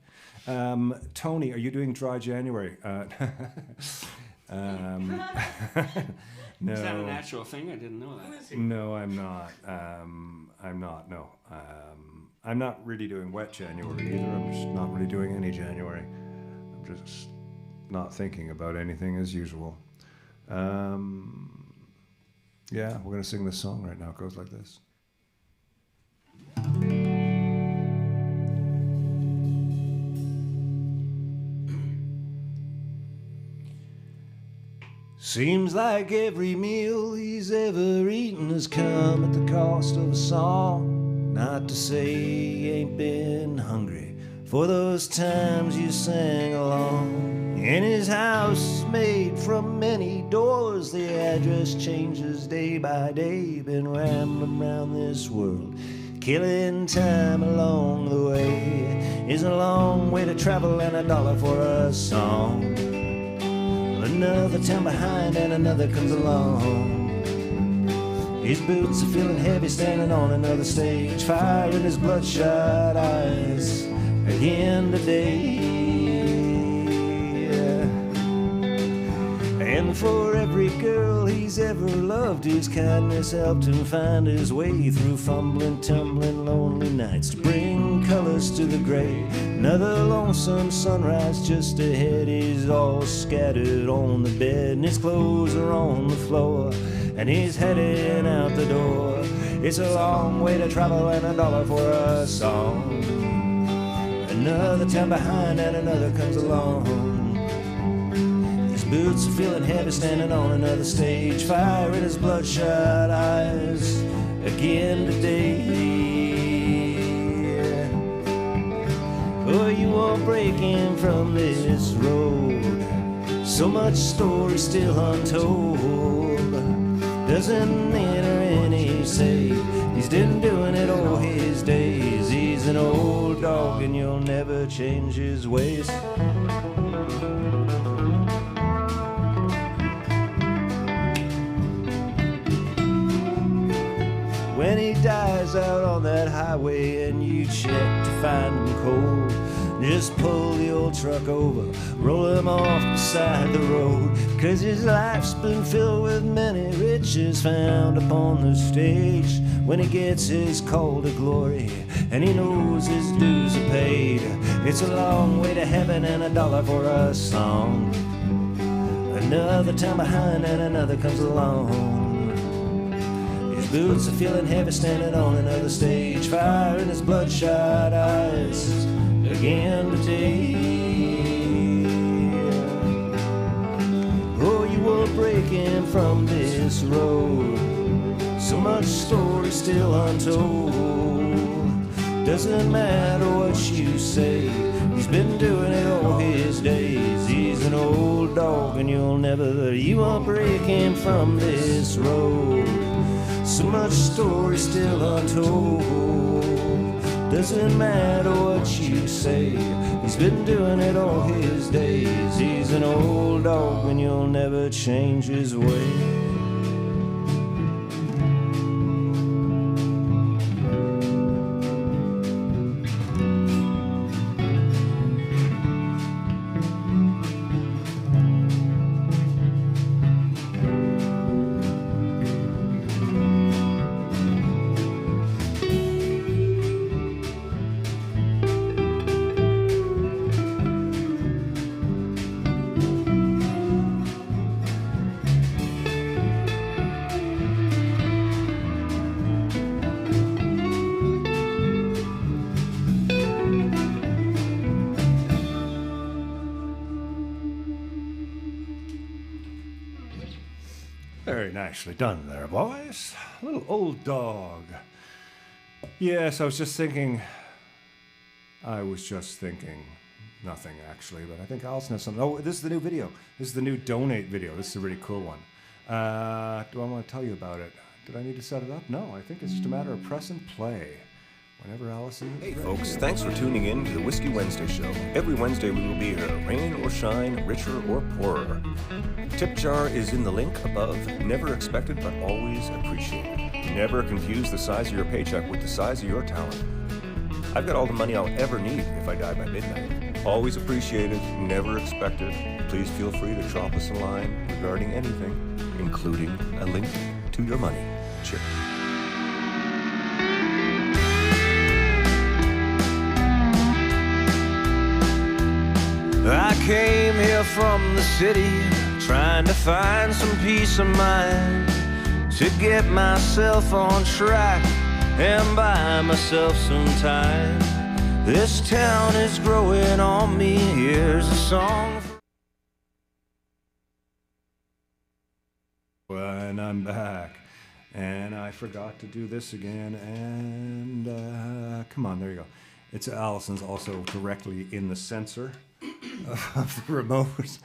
Tony, are you doing dry January? No. Is that a natural thing? I didn't know that. No, I'm not. I'm not. No. I'm not really doing wet January either. I'm just not really doing any January. I'm just not thinking about anything as usual. Yeah, we're gonna sing this song right now. It goes like this. Seems like every meal he's ever eaten has come at the cost of a song. Not to say he ain't been hungry for those times you sang along. In his house made from many doors, the address changes day by day. Been rambling around this world, killing time along the way. It's a long way to travel and $1 for a song. Another town behind and another comes along. His boots are feeling heavy standing on another stage, fire in his bloodshot eyes again today. And for every girl he's ever loved, his kindness helped him find his way through fumbling, tumbling, lonely nights to bring colors to the gray. Another lonesome sunrise just ahead. He's all scattered on the bed, and his clothes are on the floor, and he's heading out the door. It's a long way to travel and $1 for a song. Another town behind and another comes along. Boots are feeling heavy standing on another stage, fire in his bloodshot eyes again today. Oh, you won't break him from this road, so much story still untold. Doesn't enter any say, he's been doing it all his days. He's an old dog and you'll never change his ways. When he dies out on that highway and you check to find him cold, just pull the old truck over, roll him off beside the road. 'Cause his life's been filled with many riches found upon the stage. When he gets his call to glory and he knows his dues are paid, it's a long way to heaven and $1 for a song. Another town behind and another comes along. Boots are feeling heavy standing on another stage, fire in his bloodshot eyes again today. Oh, you won't break him from this road, so much story still untold. Doesn't matter what you say, he's been doing it all his days. He's an old dog and you won't break him from this road, so much story still untold. Doesn't matter what you say, he's been doing it all his days. He's an old dog and you'll never change his way. Very nicely done there, boys. Little old dog. Yes, I was just thinking. Nothing, actually, but I think Allison has something. Oh, this is the new video. This is the new donate video. This is a really cool one. Do I want to tell you about it? Did I need to set it up? No, I think it's just a matter of press and play. Whenever Allison is Hey ready. folks, thanks for tuning in to the Whiskey Wednesday show. Every Wednesday we will be here, rain or shine, richer or poorer. Tip jar is in the link above. Never expected but always appreciated. Never confuse the size of your paycheck with the size of your talent. I've got all the money I'll ever need if I die by midnight. Always appreciated, never expected. Please feel free to drop us a line regarding anything, including a link to your money. Cheers. I came here from the city, trying to find some peace of mind, to get myself on track and buy myself some time. This town is growing on me. Here's a song. And I'm back. And I forgot to do this again. And come on, there you go. It's Allison's also directly in the sensor of the remote.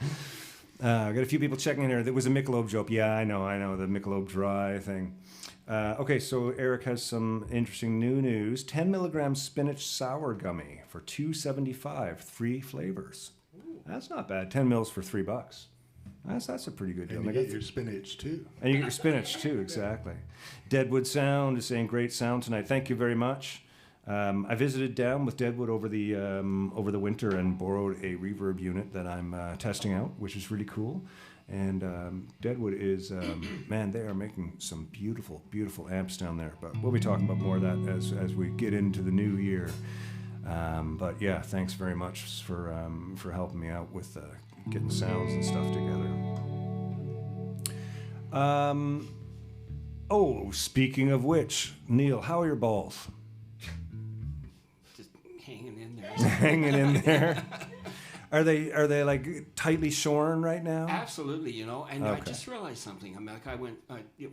Got a few people checking in here. There was a Michelob joke. Yeah, I know, the Michelob Dry thing. Okay, so Eric has some interesting new news. 10 milligram spinach sour gummy for $2.75, 3 flavors. That's not bad. 10 mils for $3. That's a pretty good deal. And you get your spinach too. And you get your spinach too, exactly. Deadwood Sound is saying great sound tonight. Thank you very much. I visited down with Deadwood over the winter and borrowed a reverb unit that I'm testing out, which is really cool. And Deadwood is, man, they are making some beautiful, beautiful amps down there. But we'll be talking about more of that as we get into the new year. But yeah, thanks very much for helping me out with getting sounds and stuff together. Oh, speaking of which, Neil, how are your balls? Just hanging in there. Hanging in there. Are they like tightly shorn right now? Absolutely, you know. And I Okay. just realized something. I mean, like I went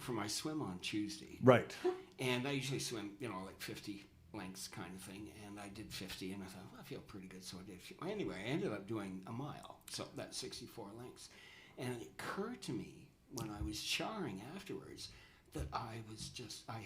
for my swim on Tuesday, Right. and I usually swim, like 50 lengths kind of thing. And I did 50, and I thought, well, I feel pretty good, so I did. Anyway, I ended up doing a mile, so that's 64 lengths. And it occurred to me when I was showering afterwards that I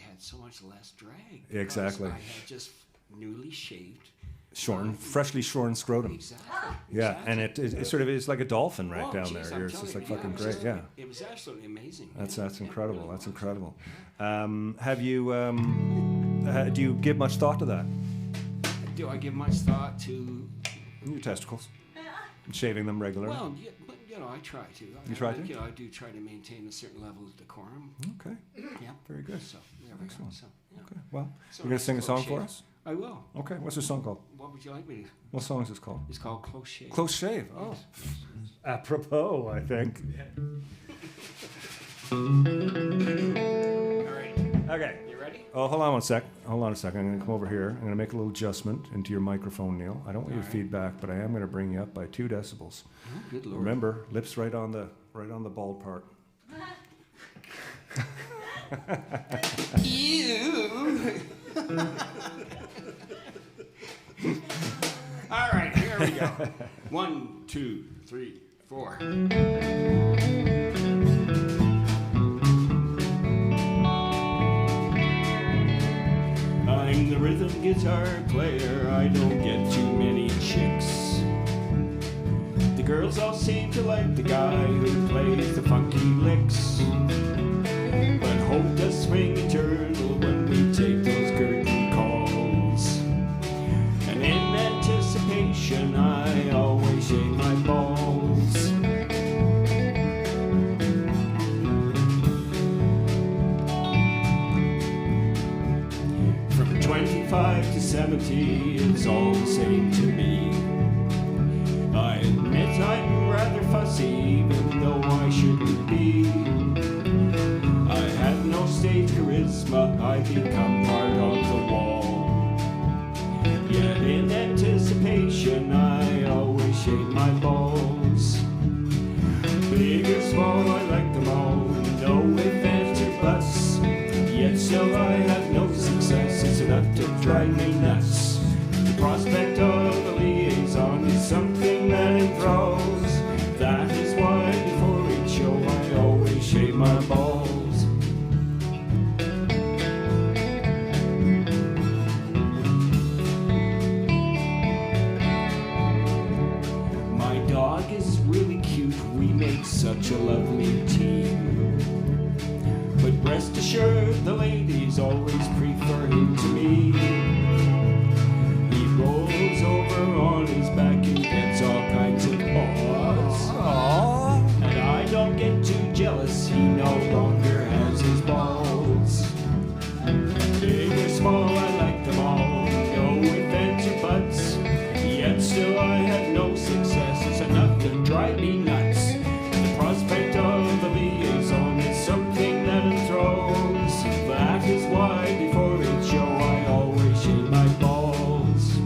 had so much less drag. because Exactly. I had just newly shaved. Freshly shorn scrotum. Exactly. Yeah, exactly. and it sort of is like a dolphin right Oh, down geez, there. I'm It's just telling like you, fucking it was great. just- Yeah, It was absolutely amazing. that's Yeah, incredible. it really That's was. incredible. Have you do you give much thought to that? Do I give much thought to? Your testicles, shaving them regularly. Well, yeah, but I try to. You try to? I do try to maintain a certain level of decorum. Okay, Yeah. very good. So there we go. Excellent. So, yeah. Okay, well, So you're gonna nice sing a close song for shave. us? I will. Okay, what's the song called? What would you like me to? What song is this called? It's called Close Shave. Close Shave. Oh, apropos, I think. All right. Okay. You ready? Oh, hold on a sec. I'm going to come over here. I'm going to make a little adjustment into your microphone, Neil. I don't want you to feedback, but I am going to bring you up by 2 decibels. Oh, good lord. Remember, lips right on the bald part. Ew. All right, here we go. 1, 2, 3, 4. I'm the rhythm guitar player. I don't get too many chicks. The girls all seem to like the guy who plays the funky licks. But hope does swing eternal when we take those curtain calls. And in anticipation, I always shave my balls. From 25 to 70, it's all the same to me. I admit I'm rather fussy, even though I shouldn't be. I have no stage charisma, I become part of the wall. Yet in anticipation, I always shave my balls. Big or small, I like them all, no Rest assured, the ladies always prefer him to me. He rolls over on his back and gets all kinds of paws. And I don't get too jealous, he no longer has his balls. Big or small, I like them all, no ifs, ands, or buts. Yet still I had no success, it's enough to drive me nuts. The prospect of a liaison is something that enthralls. That is why before each show I always shave my balls.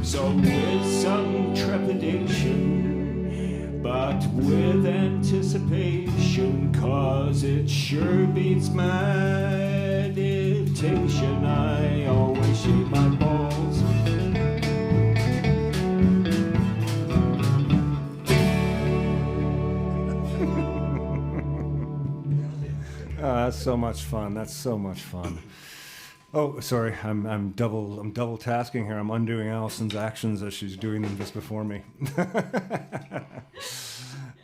So with some trepidation, but with anticipation, 'cause it sure beats meditation, I always shave my balls. Oh, that's so much fun. That's so much fun. Oh, sorry, I'm double tasking here. I'm undoing Allison's actions as she's doing them just before me.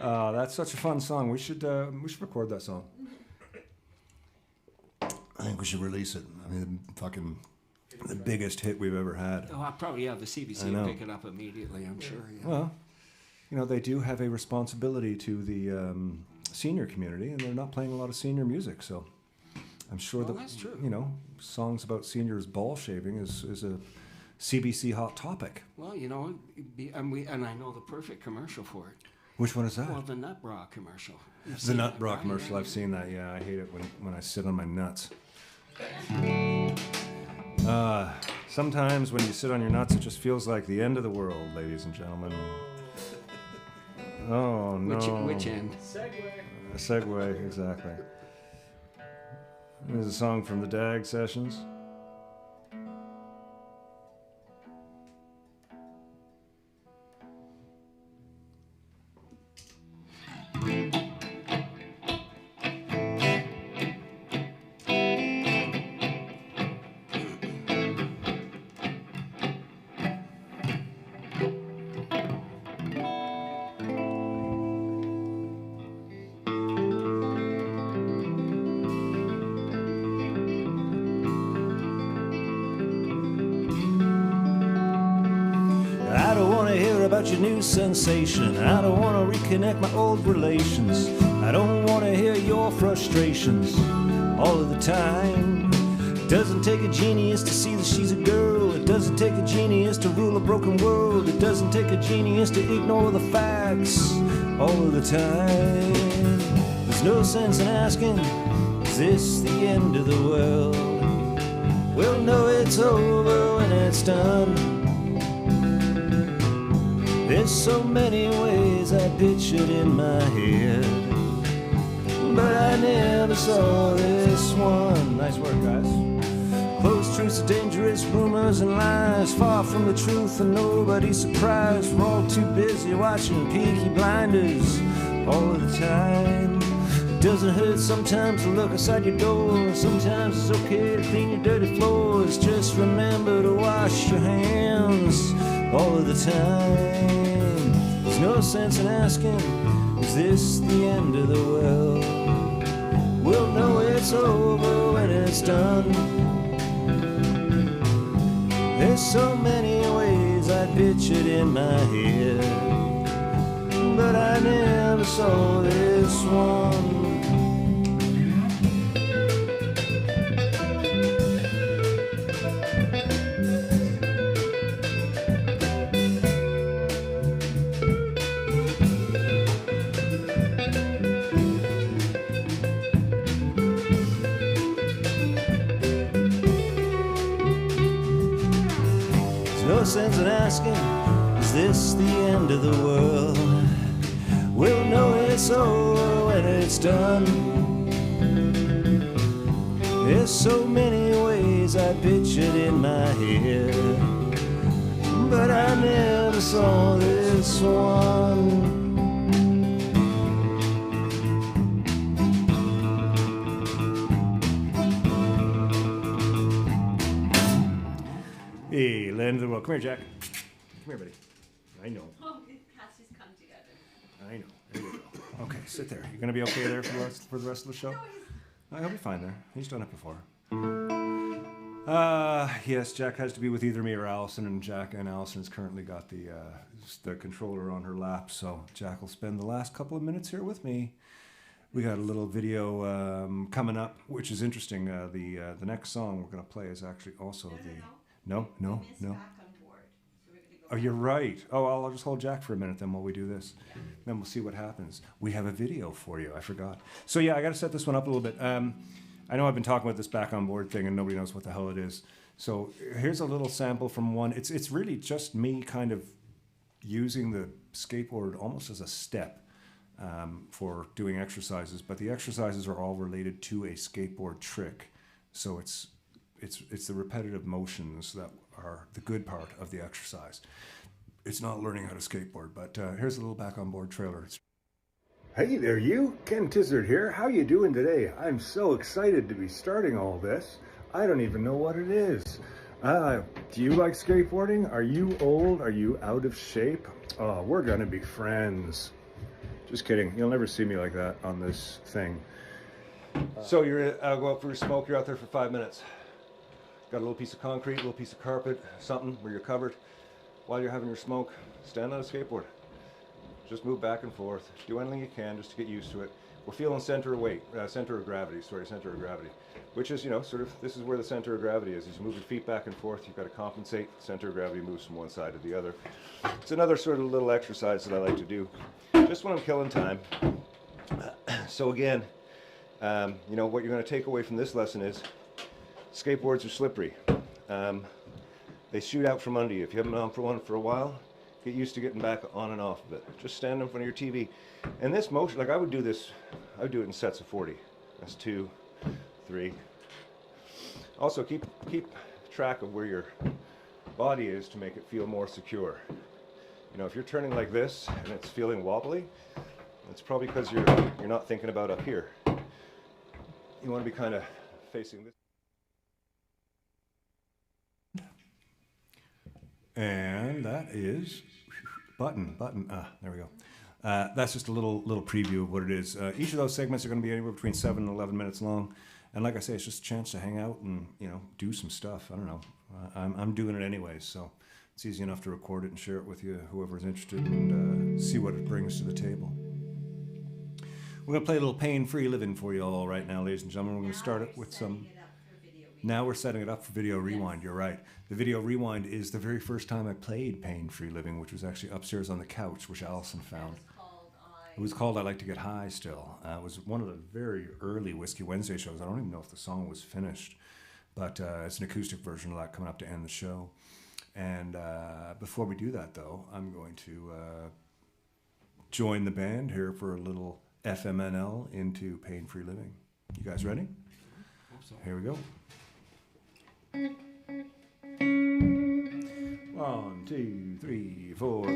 That's such a fun song. We should record that song. I think we should release it. I mean, the biggest hit we've ever had. Oh, I'll probably have the CBC know. pick it up immediately, I'm sure. Yeah. Well, they do have a responsibility to the senior community, and they're not playing a lot of senior music, so I'm sure Well, that that's true. songs about seniors ball shaving is a CBC hot topic. Well, and I know the perfect commercial for it. Which one is that? Well, the nut bra commercial. You've The seen nut that, bra right? commercial. Yeah. I've seen that. Yeah, I hate it when I sit on my nuts. Sometimes when you sit on your nuts, it just feels like the end of the world, ladies and gentlemen. Oh no! Which end? A segue, exactly. There's a song from the DAG sessions. Your new sensation. I don't want to reconnect my old relations. I don't want to hear your frustrations all of the time. It doesn't take a genius to see that she's a girl. It doesn't take a genius to rule a broken world. It doesn't take a genius to ignore the facts all of the time. There's no sense in asking, is this the end of the world? We'll know it's over when it's done. There's so many ways I pictured in my head, but I never saw this one. Nice work, guys. Close truths are dangerous, rumors and lies, far from the truth and nobody's surprised. We're all too busy watching Peaky Blinders all of the time. It doesn't hurt sometimes to look outside your door. Sometimes it's okay to clean your dirty floors. Just remember to wash your hands all of the time. There's no sense in asking, is this the end of the world? We'll know it's over when it's done. There's so many ways I pictured in my head, but I never saw this one. No sense in asking, is this the end of the world? We'll know it's over when it's done. There's so many ways I pictured in my head, but I never saw this one. Hey, land of the world. Come here, Jack. Come here, buddy. I know. Oh, it has just come together. I know. There you go. Okay, sit there. You gonna be okay there for the rest of the show? He'll be fine there. He's done it before. Yes, Jack has to be with either me or Allison, and Allison's currently got the controller on her lap, so Jack will spend the last couple of minutes here with me. We got a little video coming up, which is interesting. The next song we're going to play is actually also No. Back on board. So we're gonna go Oh, you're right. Oh, I'll just hold Jack for a minute then while we do this. Yeah. Then we'll see what happens. We have a video for you. I forgot. So yeah, I got to set this one up a little bit. I know I've been talking about this back on board thing and nobody knows what the hell it is. So here's a little sample from one. It's really just me kind of using the skateboard almost as a step for doing exercises, but the exercises are all related to a skateboard trick. So it's the repetitive motions that are the good part of the exercise. It's not learning how to skateboard, but here's a little back on board trailer. Hey there you, Ken Tizzard here. How you doing today? I'm so excited to be starting all this. I don't even know what it is. Do you like skateboarding? Are you old? Are you out of shape? Oh, we're gonna be friends. Just kidding. You'll never see me like that on this thing. So you're go out for a smoke. You're out there for 5 minutes. Got a little piece of concrete, a little piece of carpet, something where you're covered. While you're having your smoke, stand on a skateboard. Just move back and forth. Do anything you can just to get used to it. We're feeling center of gravity, which is, sort of, this is where the center of gravity is. As you move your feet back and forth, you've got to compensate. Center of gravity moves from one side to the other. It's another sort of little exercise that I like to do, just when I'm killing time. So again, what you're going to take away from this lesson is skateboards are slippery. They shoot out from under you. If you haven't been on for one for a while, get used to getting back on and off of it. Just stand in front of your TV. And this motion, like I would do it in sets of 40. That's 2, 3. Also keep track of where your body is to make it feel more secure. If you're turning like this and it's feeling wobbly, it's probably because you're not thinking about up here. You want to be kind of facing this. And that is button. There we go. That's just a little preview of what it is. Each of those segments are going to be anywhere between 7 and 11 minutes long. And like I say, it's just a chance to hang out and, do some stuff. I don't know. I'm doing it anyways, so it's easy enough to record it and share it with you, whoever's interested, and see what it brings to the table. We're going to play a little pain-free living for you all right now, ladies and gentlemen. We're going to start it with some... Now we're setting it up for Video Rewind, you're right. The Video Rewind is the very first time I played Pain-Free Living, which was actually upstairs on the couch, which Allison found. It was called I Like to Get High still. It was one of the very early Whiskey Wednesday shows. I don't even know if the song was finished, but it's an acoustic version of that coming up to end the show. And before we do that, though, I'm going to join the band here for a little FMNL into Pain-Free Living. You guys ready? Here we go. 1, 2, 3, 4.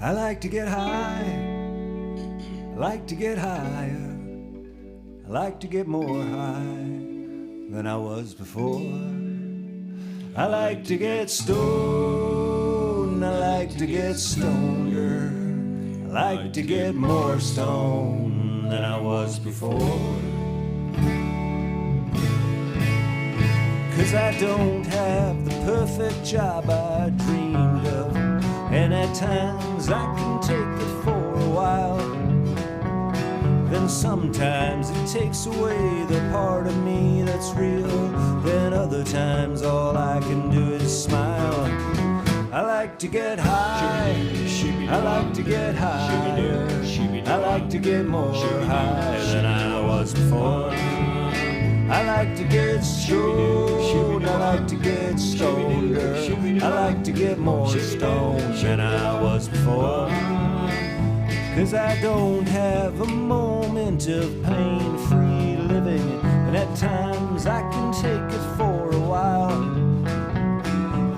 I like to get high, I like to get higher, I like to get more high than I was before. I like to get stoned, I like to get stoneder, I like to get more stoned than I was before. 'Cause I don't have the perfect job I dreamed of, and at times I can take it for a while. Then sometimes it takes away the part of me that's real. Then other times all I can do is smile. I like to get high, I like to get higher, I like to get more high than I was before. I like to get stoned, I like to get stoneder, I like to get more stoned than I was before. 'Cause I don't have a moment of pain-free living, and at times I can take it for a while.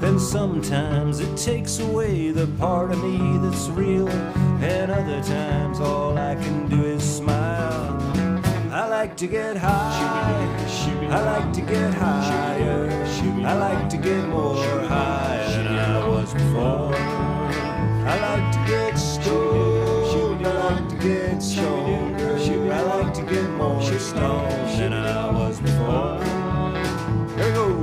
Then sometimes it takes away the part of me that's real, and other times all I can do is smile. I like to get high, I like to get higher, I like to get more high than I was before. I like to get stoned, I like to get stoneder, I like to get more stoned than I was before. Here we go.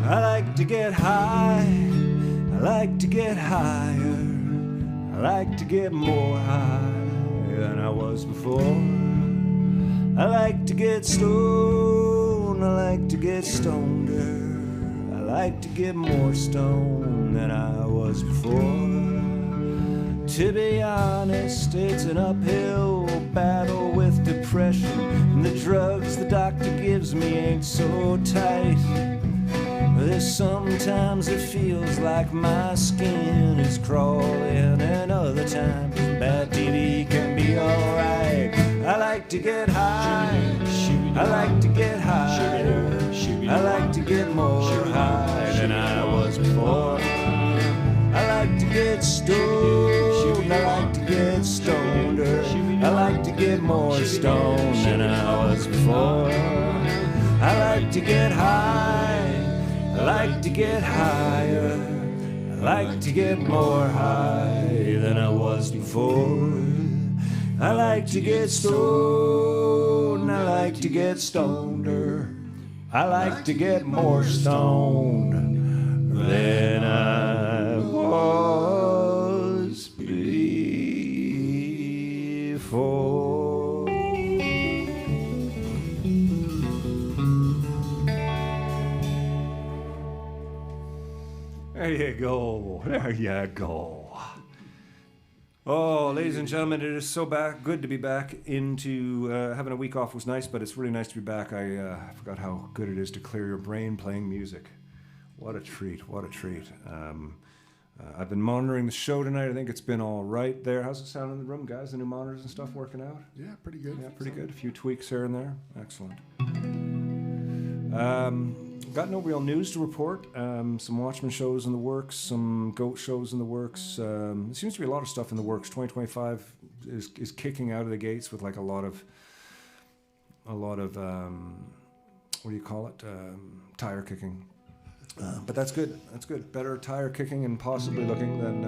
I like to get high, I like to get higher, I like to get more high than I was before. I like to get stoned, I like to get stoneder, I like to get more stoned than I was before. To be honest, it's an uphill battle with depression, and the drugs the doctor gives me ain't so tight. There's sometimes it feels like my skin is crawling, and other times bad TV can be alright. I like to get high, I like to get higher, I like to get more high than I was before. I like to get stoned, I like to get stoneder, I like to get more stoned than I was before. I like to get high, I like to get higher, I like to get more high than I was before. I like to get stoned, I like to get stoneder, I like to get more stoned than I was before. There you go. There you go. Oh, ladies and gentlemen, it is so good to be back into having a week off was nice, but it's really nice to be back. I forgot how good it is to clear your brain playing music. What a treat, what a treat. I've been monitoring the show tonight. I think it's been all right there. How's it sound in the room, guys? The new monitors and stuff working out? Yeah, pretty good. Yeah, pretty good. A few tweaks here and there. Excellent. Got no real news to report. Some Watchmen shows in the works, some Goat shows in the works. There seems to be a lot of stuff in the works. 2025 is kicking out of the gates with like a lot of what do you call it? Tire kicking. But that's good. That's good. Better tire kicking and possibly looking than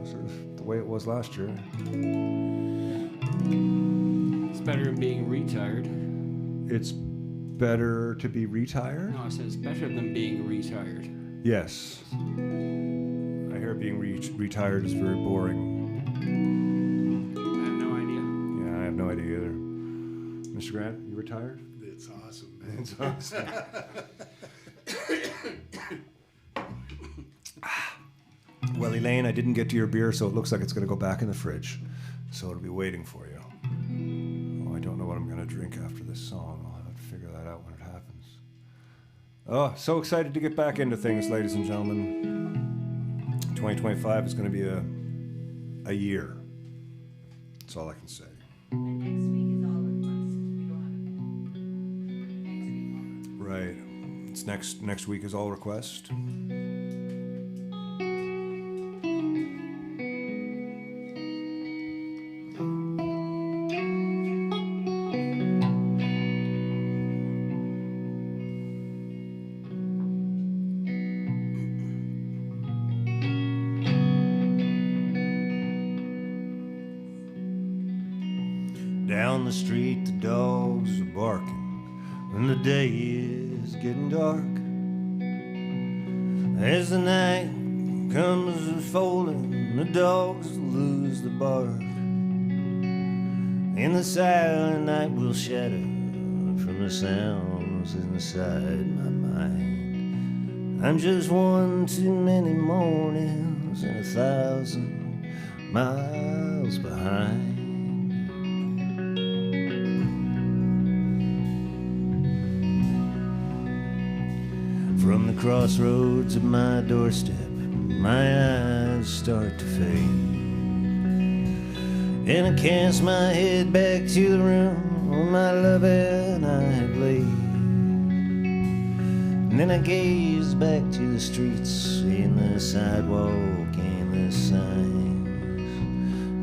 sort of the way it was last year. It's better than being retired. It's better to be retired? No, I said it's better than being retired. Yes. I hear being retired is very boring. I have no idea. Yeah, I have no idea either. Mr. Grant, you retired? It's awesome, man. It's awesome. Well, Elaine, I didn't get to your beer, so it looks like it's going to go back in the fridge. So it'll be waiting for you. Oh, I don't know what I'm going to drink after this song. I'll have to figure that out when it happens. Oh, so excited to get back into things, ladies and gentlemen. 2025 is going to be a year. That's all I can say. And next week is all requests. We don't have it next week. Right. It's next week is all request. Down the street, the dogs are barking, and the day is getting dark. As the night comes unfolding, the dogs lose the bark. In the silent night will shatter from the sounds inside my mind. I'm just one too many mornings and 1,000 miles behind. From the crossroads of my doorstep, my eyes start to fade, and I cast my head back to the room where my love and I had laid. And then I gaze back to the streets, seeing the sidewalk and the signs.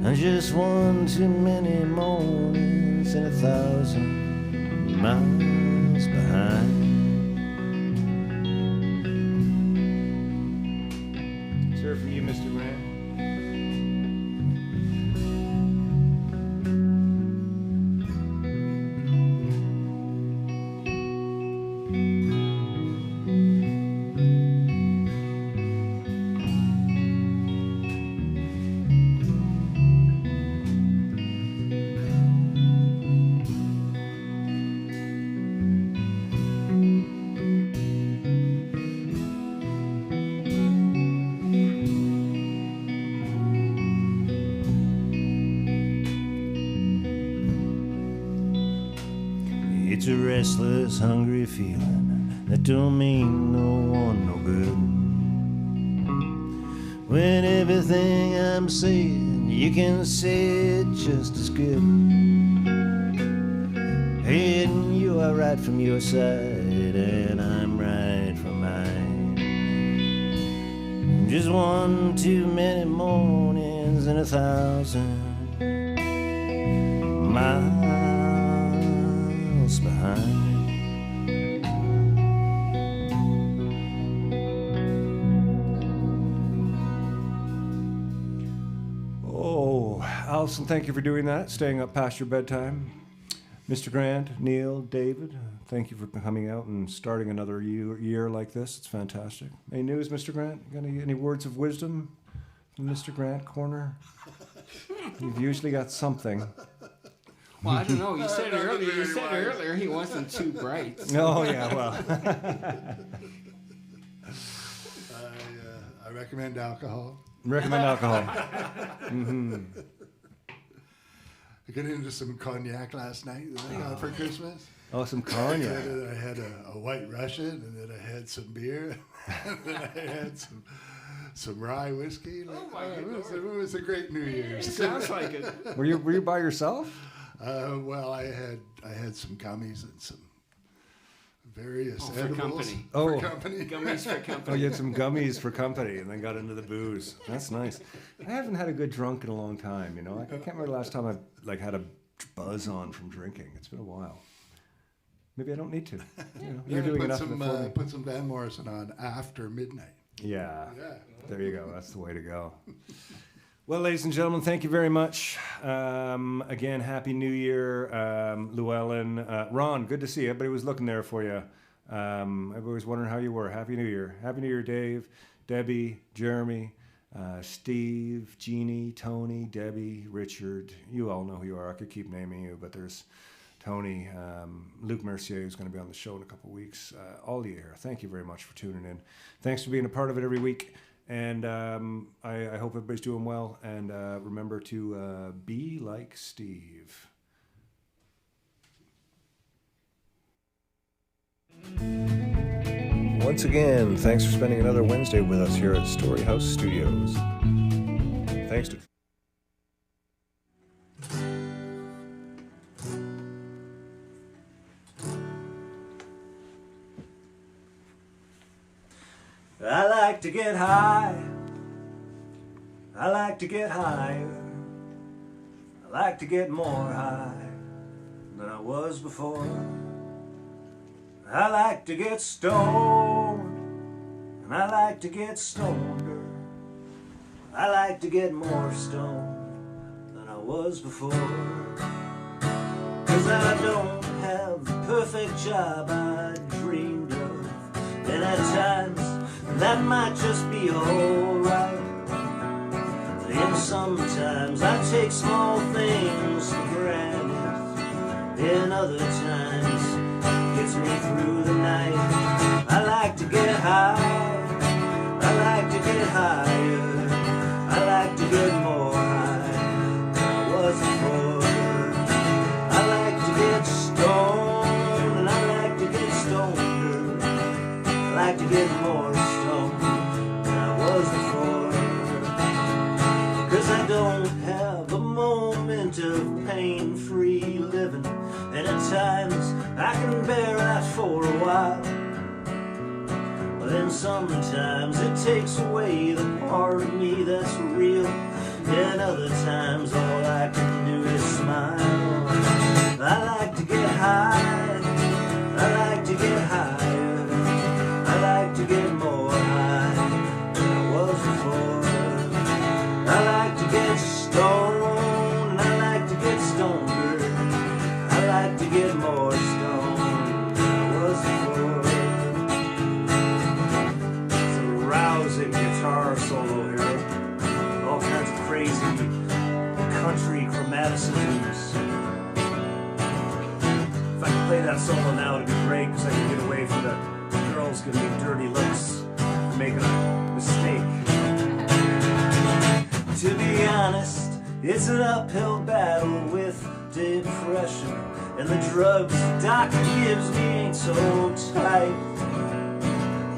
I'm just one too many mornings and 1,000 miles behind. Sir, from you, Mr. Grant. It's a restless, hungry feeling that don't mean no one no good. When everything I'm saying, you can say it just as good. And you are right from your side, and I'm right from mine. Just one too many mornings and 1,000 miles behind. Oh, Allison, thank you for doing that, staying up past your bedtime. Mr. Grant, Neil, David, thank you for coming out and starting another year like this. It's fantastic. Any news, Mr. Grant? Got any words of wisdom from Mr. Grant corner? You've usually got something. Well, I don't know. You said earlier he wasn't too bright. Oh, yeah, well. I recommend alcohol. Recommend alcohol. I got into some cognac last night that I got for Christmas. Oh, some cognac. I had a White Russian, and then I had some beer, and then I had some rye whiskey. Oh my it was a great New Year's. Sounds like it. Were you by yourself? Well, I had some gummies and some various for edibles. company. Oh. For company. Gummies for Oh, company. you had some gummies for company and then got into the booze. That's nice. I haven't had a good drunk in a long time, you know. I can't remember the last time I had a buzz on from drinking. It's been a while. Maybe I don't need to. You know, you're doing enough before me. Put some Van Morrison on after midnight. Yeah. Yeah. There you go. That's the way to go. Well, ladies and gentlemen, thank you very much. Again, Happy New Year, Llewellyn. Ron, good to see you. Everybody was looking there for you. Everybody was wondering how you were. Happy New Year. Happy New Year, Dave, Debbie, Jeremy, Steve, Jeannie, Tony, Debbie, Richard. You all know who you are. I could keep naming you, but there's Tony, Luc Mercier, who's going to be on the show in a couple of weeks. All the air. Thank you very much for tuning in. Thanks for being a part of it every week. And I hope everybody's doing well. And remember to be like Steve. Once again, thanks for spending another Wednesday with us here at Storyhouse Studios. Thanks to I like to get high. I like to get higher. I like to get more high than I was before. I like to get stoned, and I like to get stoneder. I like to get more stoned than I was before. 'Cause I don't have the perfect job I dreamed of, and at times that might just be alright. And sometimes I take small things for granted, in other times gets me through the night. I like to get high, I like to get higher, I like to get more high than I was before. I like to get stoned, and I like to get stoned. I like to get more stoned than I was before. 'Cause I don't have a moment of pain-free living, and at times I can bear that for a while. But then sometimes it takes away the part of me that's real, and other times all I can do is smile. I like to get high, I like to get higher, I like to get more high than I was before. I like to get stoned, and I like to get stoneder, I like to get more stoned than I was before. It's a rousing guitar solo here, all kinds of crazy country chromaticisms. If I could play that solo now, it'd be great, because I can get away from the girls giving me dirty looks for making a mistake. To be honest, it's an uphill battle with depression, and the drugs the doctor gives me ain't so tight.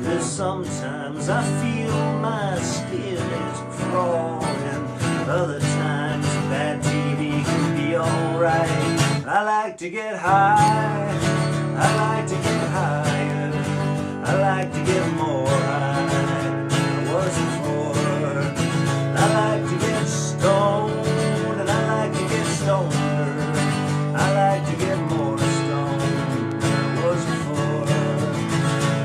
There's sometimes I feel my skin is crawling, other times bad TV can be alright. I like to get high, I like to get higher, I like to get more high than I was before. I like to get stoned, and I like to get stoneder, I like to get more stoned than I was before.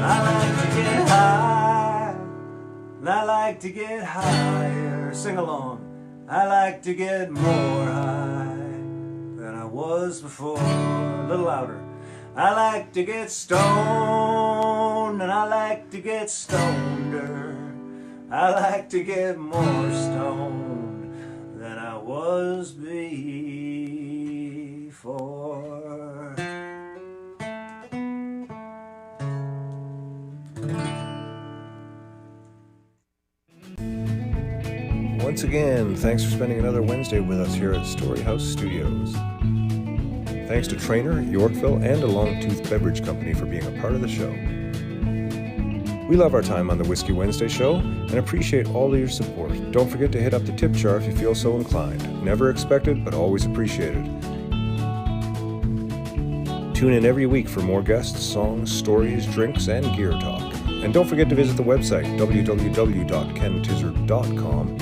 I like to get high, and I like to get higher. Sing along. I like to get more high than I was before. A little louder. I like to get stoned, and I like to get stoneder, I like to get more stoned than I was before. Once again, thanks for spending another Wednesday with us here at Storyhouse Studios. Thanks to Trainer, Yorkville, and a Longtooth Beverage Company for being a part of the show. We love our time on the Whiskey Wednesday show and appreciate all of your support. Don't forget to hit up the tip jar if you feel so inclined. Never expected, but always appreciated. Tune in every week for more guests, songs, stories, drinks, and gear talk. And don't forget to visit the website, www.kentizzard.com,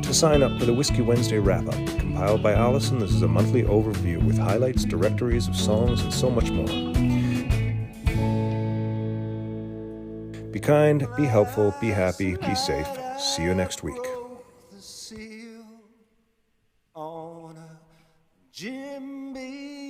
to sign up for the Whiskey Wednesday wrap-up. Compiled by Allison, this is a monthly overview with highlights, directories of songs, and so much more. Be kind, be helpful, be happy, be safe. See you next week. On a Jim Beam.